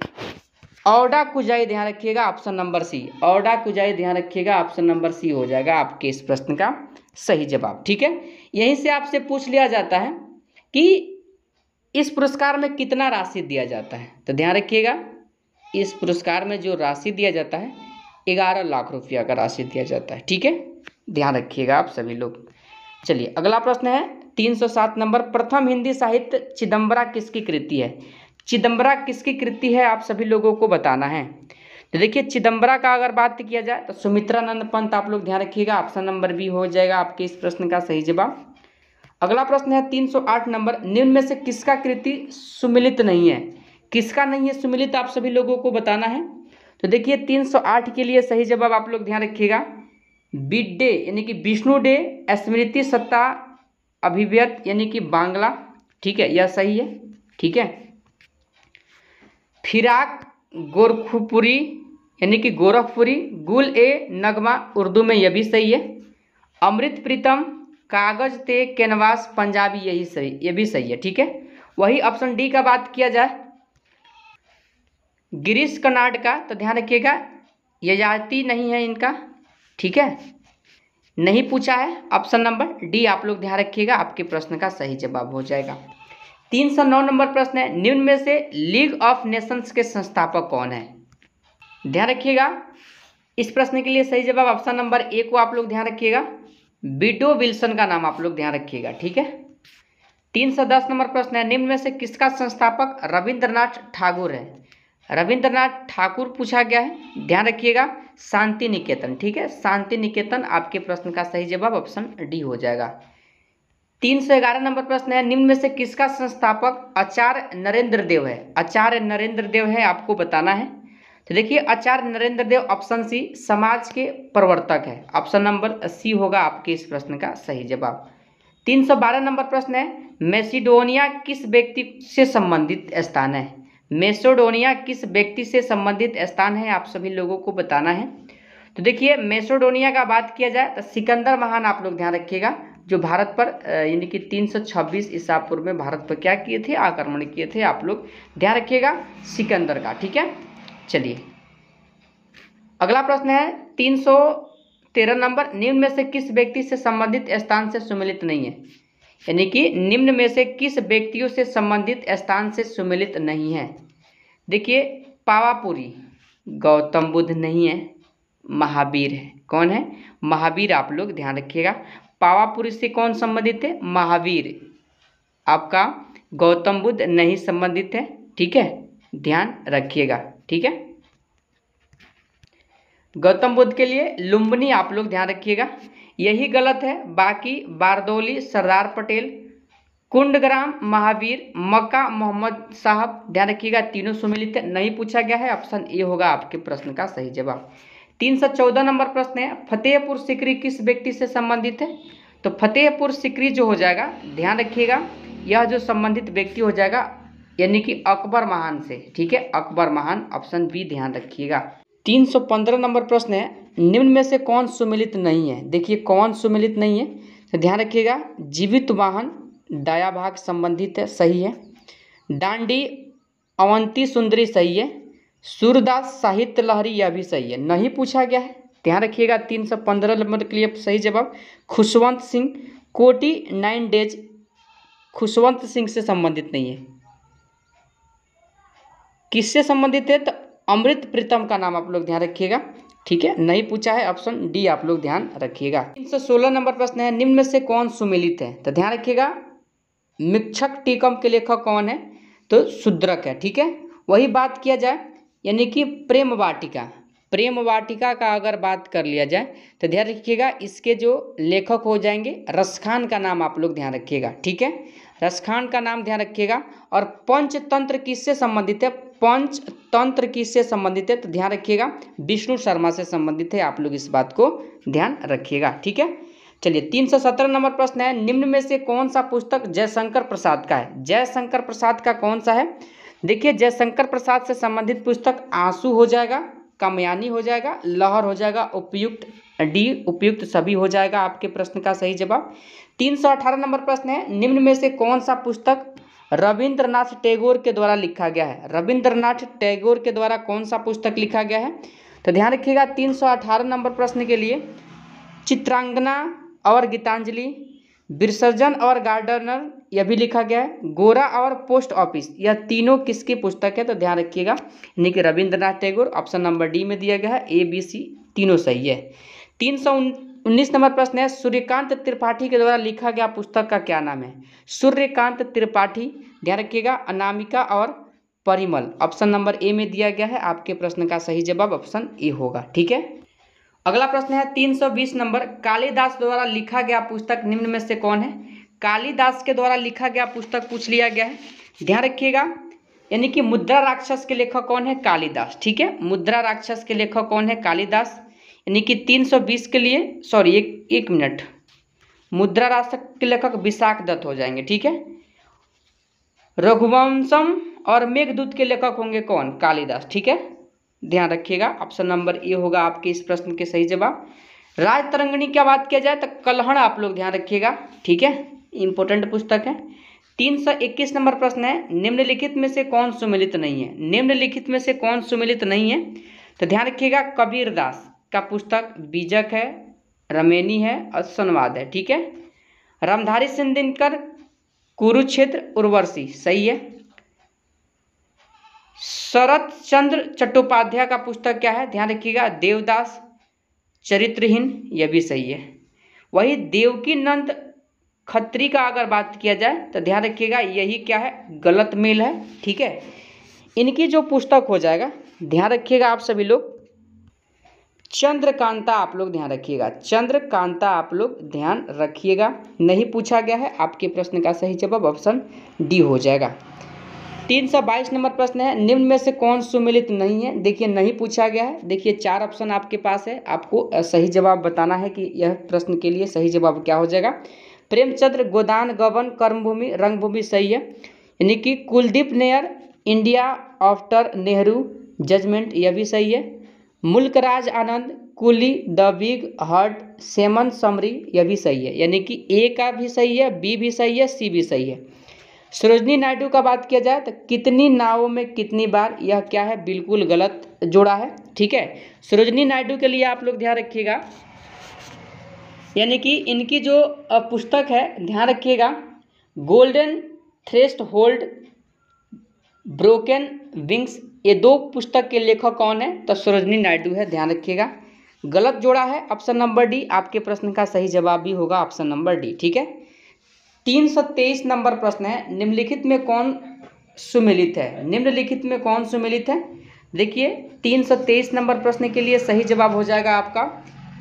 औडा कुजाई, ध्यान रखिएगा ऑप्शन नंबर सी, औडा कुजाई ध्यान रखिएगा ऑप्शन नंबर सी हो जाएगा आपके इस प्रश्न का सही जवाब, ठीक है। यहीं से आपसे पूछ लिया जाता है कि इस पुरस्कार में कितना राशि दिया जाता है, तो ध्यान रखिएगा इस पुरस्कार में जो राशि दिया जाता है 11 लाख रुपया का राशि दिया जाता है, ठीक है, ध्यान रखिएगा आप सभी लोग। चलिए अगला प्रश्न है 307 नंबर, प्रथम हिंदी साहित्य चिदंबरा किसकी कृति है। चिदम्बरा किसकी कृति है, आप सभी लोगों को बताना है। तो देखिए चिदम्बरा का अगर बात किया जाए तो सुमित्रानंद पंत, आप लोग ध्यान रखिएगा, ऑप्शन नंबर बी हो जाएगा आपके इस प्रश्न का सही जवाब। अगला प्रश्न है 308 नंबर, निम्न में से किसका कृति सुमिलित नहीं है, किसका नहीं है सुमिलित, आप सभी लोगों को बताना है। तो देखिए 308 के लिए सही जवाब आप लोग ध्यान रखिएगा, बिड्डे यानी कि विष्णु डे स्मृति सत्ता अभिव्यत यानी कि बांग्ला, ठीक है, यह सही है, ठीक है। फिराक गोरखपुरी यानी कि गोरखपुरी, गुल ए नगमा उर्दू में, यह भी सही है। अमृत प्रीतम कागज ते कैनवास पंजाबी, यही सही, ये भी सही है, ठीक है। वही ऑप्शन डी का बात किया जाए गिरीश कर्नाड का, तो ध्यान रखिएगा यजाति नहीं है इनका, ठीक है, नहीं पूछा है, ऑप्शन नंबर डी आप लोग ध्यान रखिएगा, आपके प्रश्न का सही जवाब हो जाएगा। 309 नंबर प्रश्न है, निम्न में से लीग ऑफ नेशंस के संस्थापक कौन है, ध्यान रखिएगा। इस प्रश्न के लिए सही जवाब ऑप्शन नंबर ए को आप लोग ध्यान रखिएगा, वुडरो विल्सन का नाम आप लोग ध्यान रखिएगा, ठीक है। 310 नंबर प्रश्न है, निम्न में से किसका संस्थापक रविंद्रनाथ ठाकुर है, रविंद्रनाथ ठाकुर पूछा गया है, ध्यान रखिएगा, शांति निकेतन, ठीक है, शांति निकेतन आपके प्रश्न का सही जवाब ऑप्शन डी हो जाएगा। 311 नंबर प्रश्न है, निम्न में से किसका संस्थापक आचार्य नरेंद्र देव है, आचार्य नरेंद्र देव है, आपको बताना है। तो देखिए आचार्य नरेंद्र देव ऑप्शन सी समाज के प्रवर्तक है, ऑप्शन नंबर सी होगा आपके इस प्रश्न का सही जवाब। 312 नंबर प्रश्न है, मैसिडोनिया किस व्यक्ति से संबंधित स्थान है, मैसिडोनिया किस व्यक्ति से संबंधित स्थान है, आप सभी लोगों को बताना है। तो देखिए मैसिडोनिया का बात किया जाए तो सिकंदर महान आप लोग ध्यान रखिएगा, जो भारत पर यानी कि 326 ईसा पूर्व में भारत पर क्या किए थे, आक्रमण किए थे, आप लोग ध्यान रखिएगा सिकंदर का, ठीक है। चलिए अगला प्रश्न है 313 नंबर, निम्न में से किस व्यक्ति से संबंधित स्थान से सुमिलित नहीं है, यानी कि निम्न में से किस व्यक्तियों से संबंधित स्थान से सुमिलित नहीं है। देखिए पावापुरी गौतम बुद्ध नहीं है, महावीर है, कौन है, महावीर, आप लोग ध्यान रखिएगा। पावापुरी से कौन संबंधित है, महावीर, आपका गौतम बुद्ध नहीं संबंधित है, ठीक है, ध्यान रखिएगा, ठीक है। गौतम बुद्ध के लिए लुम्बिनी आप लोग ध्यान रखिएगा, यही गलत है, बाकी बारदौली, सरदार पटेल, कुंडग्राम महावीर, मक्का मोहम्मद साहब, ध्यान रखिएगा तीनों सुमिलित है, नहीं पूछा गया है, ऑप्शन ए होगा आपके प्रश्न का सही जवाब। 314 नंबर प्रश्न है, फतेहपुर सीकरी किस व्यक्ति से संबंधित है। तो फतेहपुर सीकरी जो हो जाएगा, ध्यान रखिएगा यह जो संबंधित व्यक्ति हो जाएगा यानी कि अकबर महान से, ठीक है, अकबर महान, ऑप्शन बी ध्यान रखिएगा। 315 नंबर प्रश्न है, निम्न में से कौन सुमिलित नहीं है। देखिए कौन सुमिलित नहीं है, तो ध्यान रखिएगा जीवित वाहन दाया भाग संबंधित है, सही है। डांडी अवंती सुंदरी सही है। सूरदास साहित्य लहरी यह भी सही है, नहीं पूछा गया है, ध्यान रखिएगा। 315 नंबर के लिए सही जवाब खुशवंत सिंह, कोटी 9 डेज खुशवंत सिंह से संबंधित नहीं है। किससे संबंधित है, तो अमृत प्रीतम का नाम आप लोग ध्यान रखिएगा, ठीक है, नहीं पूछा है, ऑप्शन डी आप लोग ध्यान रखिएगा। 316 नंबर प्रश्न है, निम्न में से कौन सुमिलित है। तो ध्यान रखिएगा मिक्षक टीकम के लेखक कौन है, तो शूद्रक है, ठीक है। वही बात किया जाए यानी कि प्रेम वाटिका, प्रेम वाटिका का अगर बात कर लिया जाए तो ध्यान रखिएगा इसके जो लेखक हो जाएंगे रसखान का नाम आप लोग ध्यान रखिएगा, ठीक है, रसखान का नाम ध्यान रखिएगा। और पंचतंत्र किससे संबंधित है, पंचतंत्र किससे संबंधित है, तो ध्यान रखिएगा विष्णु शर्मा से संबंधित है, आप लोग इस बात को ध्यान रखिएगा, ठीक है। चलिए 317 नंबर प्रश्न है, निम्न में से कौन सा पुस्तक जयशंकर प्रसाद का है। जयशंकर प्रसाद का कौन सा है, देखिए जयशंकर प्रसाद से संबंधित पुस्तक आंसू हो जाएगा, कामयानी हो जाएगा, लहर हो जाएगा, उपयुक्त डी उपयुक्त सभी हो जाएगा आपके प्रश्न का सही जवाब। 318 नंबर प्रश्न है, निम्न में से कौन सा पुस्तक रविंद्रनाथ टैगोर के द्वारा लिखा गया है। रविंद्रनाथ टैगोर के द्वारा कौन सा पुस्तक लिखा गया है, तो ध्यान रखिएगा 318 नंबर प्रश्न के लिए चित्रांगना और गीतांजलि, विसर्जन और गार्डनर यह भी लिखा गया है, गोरा और पोस्ट ऑफिस, यह तीनों किसकी पुस्तक है, तो ध्यान रखिएगा यानी कि Rabindranath Tagore, option number D में दिया गया है, ए बी सी तीनों सही है। 319 नंबर प्रश्न है, सूर्यकांत त्रिपाठी के द्वारा लिखा गया पुस्तक का क्या नाम है। सूर्यकांत त्रिपाठी, ध्यान रखिएगा अनामिका और परिमल। ऑप्शन नंबर ए में दिया गया है, आपके प्रश्न का सही जवाब ऑप्शन ए होगा। ठीक है, अगला प्रश्न है 320 नंबर, कालिदास द्वारा लिखा गया पुस्तक निम्न में से कौन है। कालिदास के द्वारा लिखा गया पुस्तक पूछ लिया गया है, ध्यान रखिएगा। यानी कि मुद्रा राक्षस के लेखक कौन है, कालिदास। ठीक है, मुद्रा राक्षस के लेखक कौन है, कालिदास। यानी कि 320 के लिए सॉरी एक मिनट, मुद्रा राक्षस के लेखक विशाख दत्त हो जाएंगे। ठीक है, रघुवंशम और मेघदूत के लेखक होंगे कौन, कालिदास। ठीक है, ध्यान रखिएगा, ऑप्शन नंबर ए होगा आपके इस प्रश्न के सही जवाब। राजतरंगिणी की बात किया जाए तो कल्हड़ आप लोग ध्यान रखिएगा। ठीक है, इंपॉर्टेंट पुस्तक है। 321 नंबर प्रश्न है, निम्नलिखित में से कौन सुमेलित नहीं है। निम्नलिखित में से कौन सुमेलित नहीं है, तो ध्यान रखिएगा, कबीरदास का पुस्तक बीजक है, रमेनी है और संवाद है। ठीक है, रामधारी सिंह दिनकर कुरुक्षेत्र उर्वशी सही है। शरत चंद्र चट्टोपाध्याय का पुस्तक क्या है, ध्यान रखिएगा, देवदास चरित्रहीन, यह भी सही है। वही देवकी नंद खत्री का अगर बात किया जाए तो ध्यान रखिएगा, यही क्या है, गलत मेल है। ठीक है, इनकी जो पुस्तक हो जाएगा, ध्यान रखिएगा आप सभी लोग, चंद्रकांता आप लोग ध्यान रखिएगा, चंद्रकांता आप लोग ध्यान रखिएगा। नहीं पूछा गया है, आपके प्रश्न का सही जवाब ऑप्शन डी हो जाएगा। 322 नंबर प्रश्न है, निम्न में से कौन सुमेलित नहीं है। देखिए नहीं पूछा गया है, देखिए 4 ऑप्शन आपके पास है, आपको सही जवाब बताना है कि यह प्रश्न के लिए सही जवाब क्या हो जाएगा। प्रेमचंद्र गोदान गबन कर्मभूमि रंगभूमि सही है। यानी कि Kuldip Nayar India after Nehru judgement, यह भी सही है। Mulk Raj Anand Coolie the big heart seven summers, यह भी सही है। यानी कि ए का भी सही है, बी भी सही है, सी भी सही है। सरोजनी नायडू का बात किया जाए तो कितनी नावों में कितनी बार, यह क्या है, बिल्कुल गलत जोड़ा है। ठीक है, सरोजनी नायडू के लिए आप लोग ध्यान रखिएगा, यानी कि इनकी जो पुस्तक है, ध्यान रखिएगा, golden threats hold broken wings, ये 2 पुस्तक के लेखक कौन है, तो सरोजनी नायडू है, ध्यान रखिएगा। गलत जोड़ा है, ऑप्शन नंबर डी आपके प्रश्न का सही जवाब भी होगा, ऑप्शन नंबर डी। ठीक है, 323 नंबर प्रश्न है, निम्नलिखित में कौन सुमेलित है। निम्नलिखित में कौन सुमेलित है, देखिए 323 नंबर प्रश्न के लिए सही जवाब हो जाएगा आपका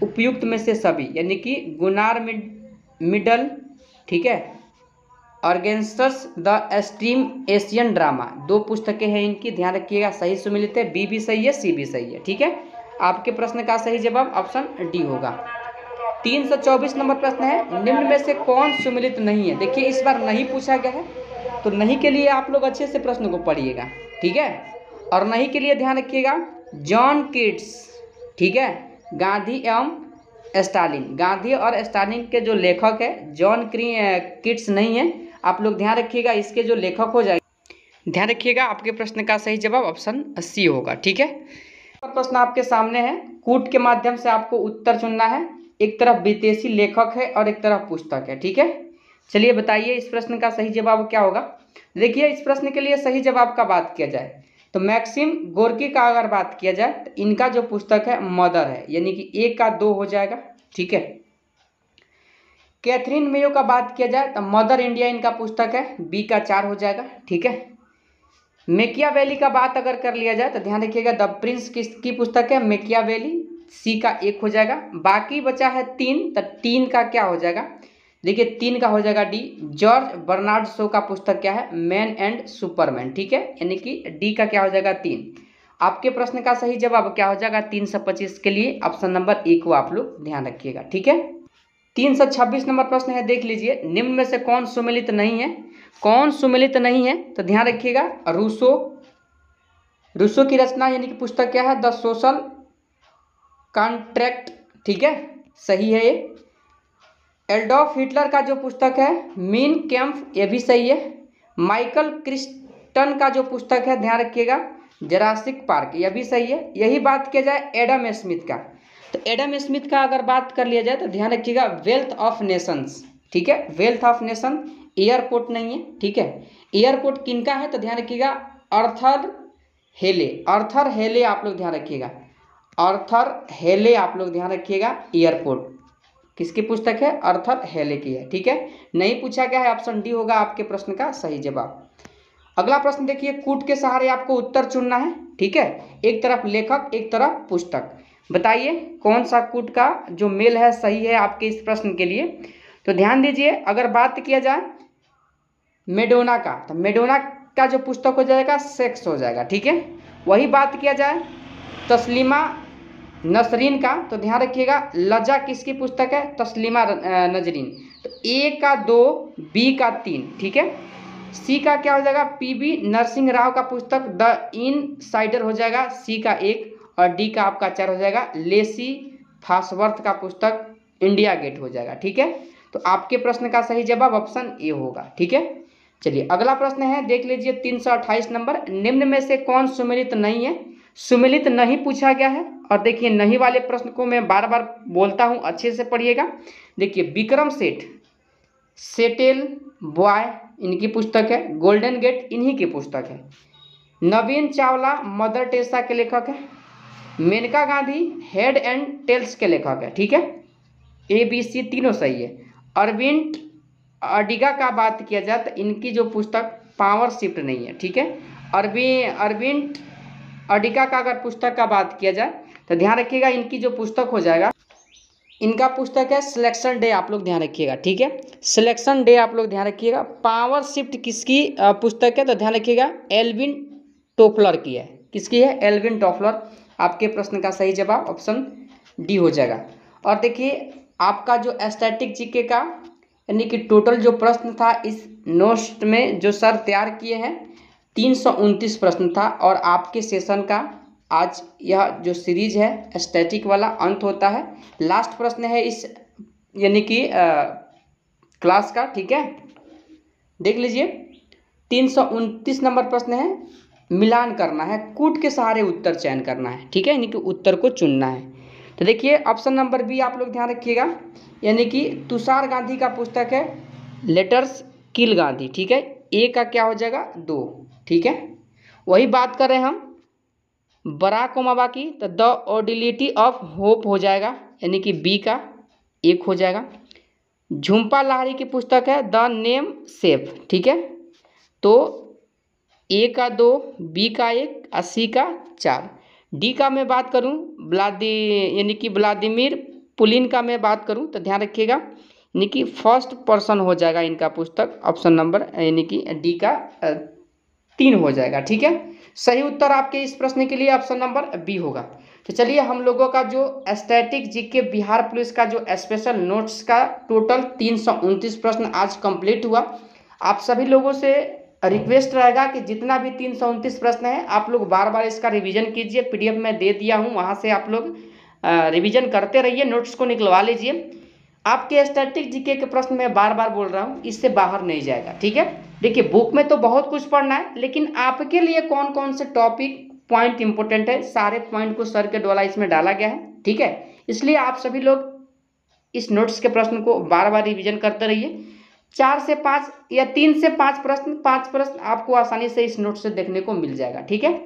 उपयुक्त में से सभी, यानी कि गुनार मिडल, ठीक है, ऑर्गेन्स्टस द एक्सट्रीम एशियन ड्रामा, 2 पुस्तकें हैं इनकी, ध्यान रखिएगा, सही सुमेलित है। बी भी सही है, सी भी सही है। ठीक है, आपके प्रश्न का सही जवाब ऑप्शन डी होगा। 324 नंबर प्रश्न है, निम्न में से कौन सुमेलित नहीं है। देखिए इस बार नहीं पूछा गया है, तो नहीं के लिए आप लोग अच्छे से प्रश्न को पढ़िएगा। ठीक है, और नहीं के लिए ध्यान रखिएगा, जॉन कीट्स, ठीक है, गांधी एवं स्टालिन, गांधी और स्टालिन के जो लेखक है, जॉन कीट्स नहीं है, आप लोग ध्यान रखिएगा, इसके जो लेखक हो जाएगा, ध्यान रखिएगा, आपके प्रश्न का सही जवाब ऑप्शन सी होगा। ठीक है, प्रश्न आपके सामने है, कूट के माध्यम से आपको उत्तर चुनना है, एक तरफ विदेशी लेखक है और एक तरफ पुस्तक है। ठीक है, चलिए बताइए इस प्रश्न का सही जवाब क्या होगा। देखिए इस प्रश्न के लिए सही जवाब का बात किया जाए तो मैक्सिम गोर्की का अगर बात किया जाए तो इनका जो पुस्तक है मदर है, यानी कि ए का 2 हो जाएगा। ठीक है, कैथरीन मेयो का बात किया जाए तो मदर इंडिया इनका पुस्तक है, बी का 4 हो जाएगा। ठीक है, मैकियावेली का बात अगर कर लिया जाए तो ध्यान रखिएगा, द प्रिंस किसकी पुस्तक है, मैकियावेली, सी का 1 हो जाएगा। बाकी बचा है 3, तो 3 का क्या हो जाएगा, देखिए 3 का हो जाएगा डी, जॉर्ज बर्नार्ड शो का पुस्तक क्या है, मैन एंड सुपरमैन। ठीक है, यानी कि डी का क्या हो जाएगा 3। आपके प्रश्न का सही जवाब क्या हो जाएगा 325 के लिए ऑप्शन नंबर ए को आप लोग ध्यान रखिएगा। ठीक है, 326 नंबर प्रश्न है, देख लीजिए, निम्न में से कौन सुमेलित नहीं है। कौन सुमेलित नहीं है, तो ध्यान रखिएगा, रूसो की रचना यानी कि पुस्तक क्या है, द सोशल कॉन्ट्रैक्ट। ठीक है, सही है ये। एडोल्फ हिटलर का जो पुस्तक है मीन कैम्प, ये भी सही है। माइकल क्रिस्टन का जो पुस्तक है, ध्यान रखिएगा, जरासिक पार्क, यह भी सही है। यही बात किया जाए एडम स्मिथ का, तो एडम स्मिथ का अगर बात कर लिया जाए तो ध्यान रखिएगा, वेल्थ ऑफ नेशंस। ठीक है, वेल्थ ऑफ नेशन, एयरपोर्ट नहीं है। ठीक है, एयरपोर्ट किनका है, तो ध्यान रखिएगा, आर्थर हेले, आर्थर हेले आप लोग ध्यान रखिएगा, आर्थर हेले आप लोग ध्यान रखिएगा, एयरपोर्ट किसकी पुस्तक है, आर्थर हेले की है। ठीक है, नहीं पूछा गया है, ऑप्शन डी होगा आपके प्रश्न का सही जवाब। अगला प्रश्न देखिए, कूट के सहारे आपको उत्तर चुनना है, ठीक है। एक तरफ लेखक, एक तरफ पुस्तक, बताइए कौन सा कूट का जो मेल है सही है आपके इस प्रश्न के लिए। तो ध्यान दीजिए, अगर बात किया जाए मेडोना का, तो मेडोना का जो पुस्तक हो जाएगा सेक्स हो जाएगा, ठीक है। वही बात किया जाए तस्लीमा नसरीन का, तो ध्यान रखिएगा लज्जा किसकी पुस्तक है, तस्लीमा नजरीन। तो ए का 2, बी का 3, ठीक है। सी का क्या हो जाएगा, पीबी नरसिंह राव का पुस्तक द इनसाइडर हो जाएगा, सी का 1, और डी का आपका 4 हो जाएगा लेसी फासवर्थ का पुस्तक इंडिया गेट हो जाएगा, ठीक है। तो आपके प्रश्न का सही जवाब ऑप्शन ए होगा, ठीक है। चलिए अगला प्रश्न है, देख लीजिए 328 नंबर, निम्न में से कौन सुमेलित नहीं है। सुमेलित नहीं पूछा गया है, और देखिए नहीं वाले प्रश्न को मैं बार बार बोलता हूं, अच्छे से पढ़िएगा। देखिए विक्रम सेठ, सेटेल बॉय इनकी पुस्तक है, गोल्डन गेट इन्हीं की पुस्तक है। नवीन चावला मदर टेरेसा के लेखक है। Maneka Gandhi head and tails के लेखक है, ठीक है। ए बी सी तीनों सही है। अरविंद अडिगा का बात किया जाए तो इनकी जो पुस्तक पावर शिफ्ट नहीं है, ठीक है। अरविंद अडिगा का अगर पुस्तक का बात किया जाए तो ध्यान रखिएगा इनकी जो पुस्तक हो जाएगा, इनका पुस्तक है सिलेक्शन डे, आप लोग ध्यान रखिएगा, ठीक है। सिलेक्शन डे आप लोग ध्यान रखिएगा। पावर शिफ्ट किसकी पुस्तक है, तो ध्यान रखिएगा एल्विन टोफलर की है। किसकी है, एल्विन टोफलर। आपके प्रश्न का सही जवाब ऑप्शन डी हो जाएगा। और देखिए आपका जो स्टैटिक जीके का यानी कि टोटल जो प्रश्न था इस नोट्स में जो सर तैयार किए हैं 329 प्रश्न था, और आपके सेशन का आज यह जो सीरीज है स्टैटिक वाला अंत होता है। लास्ट प्रश्न है इस यानी कि क्लास का, ठीक है। देख लीजिए 329 नंबर प्रश्न है, मिलान करना है, कूट के सहारे उत्तर चयन करना है, ठीक है, यानी कि उत्तर को चुनना है। तो देखिए ऑप्शन नंबर बी आप लोग ध्यान रखिएगा, यानी कि तुषार गांधी का पुस्तक है लेटर्स किल गांधी, ठीक है। ए का क्या हो जाएगा 2, ठीक है। वही बात कर रहे हैं हम बराक ओबामा की, तो द ओडिलिटी ऑफ होप हो जाएगा, यानी कि बी का 1 हो जाएगा। झुम्पा लाहिड़ी की पुस्तक है द नेम सेफ, ठीक है। तो ए का 2, बी का 1 और सी का 4। डी का मैं बात करूं यानी कि व्लादिमीर पुलिन का मैं बात करूं तो ध्यान रखिएगा यानी कि फर्स्ट पर्सन हो जाएगा इनका पुस्तक, ऑप्शन नंबर यानी कि डी का 3 हो जाएगा, ठीक है। सही उत्तर आपके इस प्रश्न के लिए ऑप्शन नंबर बी होगा। तो चलिए हम लोगों का जो स्टैटिक जीके बिहार पुलिस का जो स्पेशल नोट्स का टोटल 329 प्रश्न आज कंप्लीट हुआ। आप सभी लोगों से रिक्वेस्ट रहेगा कि जितना भी 329 प्रश्न है आप लोग बार बार इसका रिवीजन कीजिए। पीडीएफ में दे दिया हूँ, वहाँ से आप लोग रिवीजन करते रहिए, नोट्स को निकलवा लीजिए। आपके स्टैटिक जीके के प्रश्न मैं बार बार बोल रहा हूँ, इससे बाहर नहीं जाएगा, ठीक है। देखिए बुक में तो बहुत कुछ पढ़ना है, लेकिन आपके लिए कौन कौन से टॉपिक पॉइंट इंपॉर्टेंट है सारे पॉइंट को सर के द्वारा इसमें डाला गया है, ठीक है। इसलिए आप सभी लोग इस नोट्स के प्रश्न को बार बार रिवीजन करते रहिए। 4 से 5 या 3 से 5 प्रश्न, 5 प्रश्न आपको आसानी से इस नोट से देखने को मिल जाएगा, ठीक है।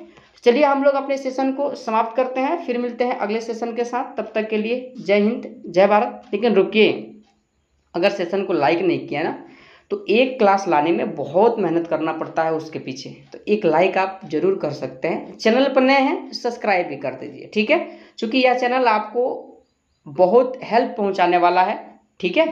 चलिए हम लोग अपने सेशन को समाप्त करते हैं, फिर मिलते हैं अगले सेशन के साथ। तब तक के लिए जय हिंद जय भारत। लेकिन रुकिए, अगर सेशन को लाइक नहीं किया ना तो एक क्लास लाने में बहुत मेहनत करना पड़ता है उसके पीछे, तो एक लाइक आप जरूर कर सकते हैं। चैनल पर नए हैं सब्सक्राइब भी कर दीजिए, ठीक है, क्योंकि यह चैनल आपको बहुत हेल्प पहुंचाने वाला है, ठीक है।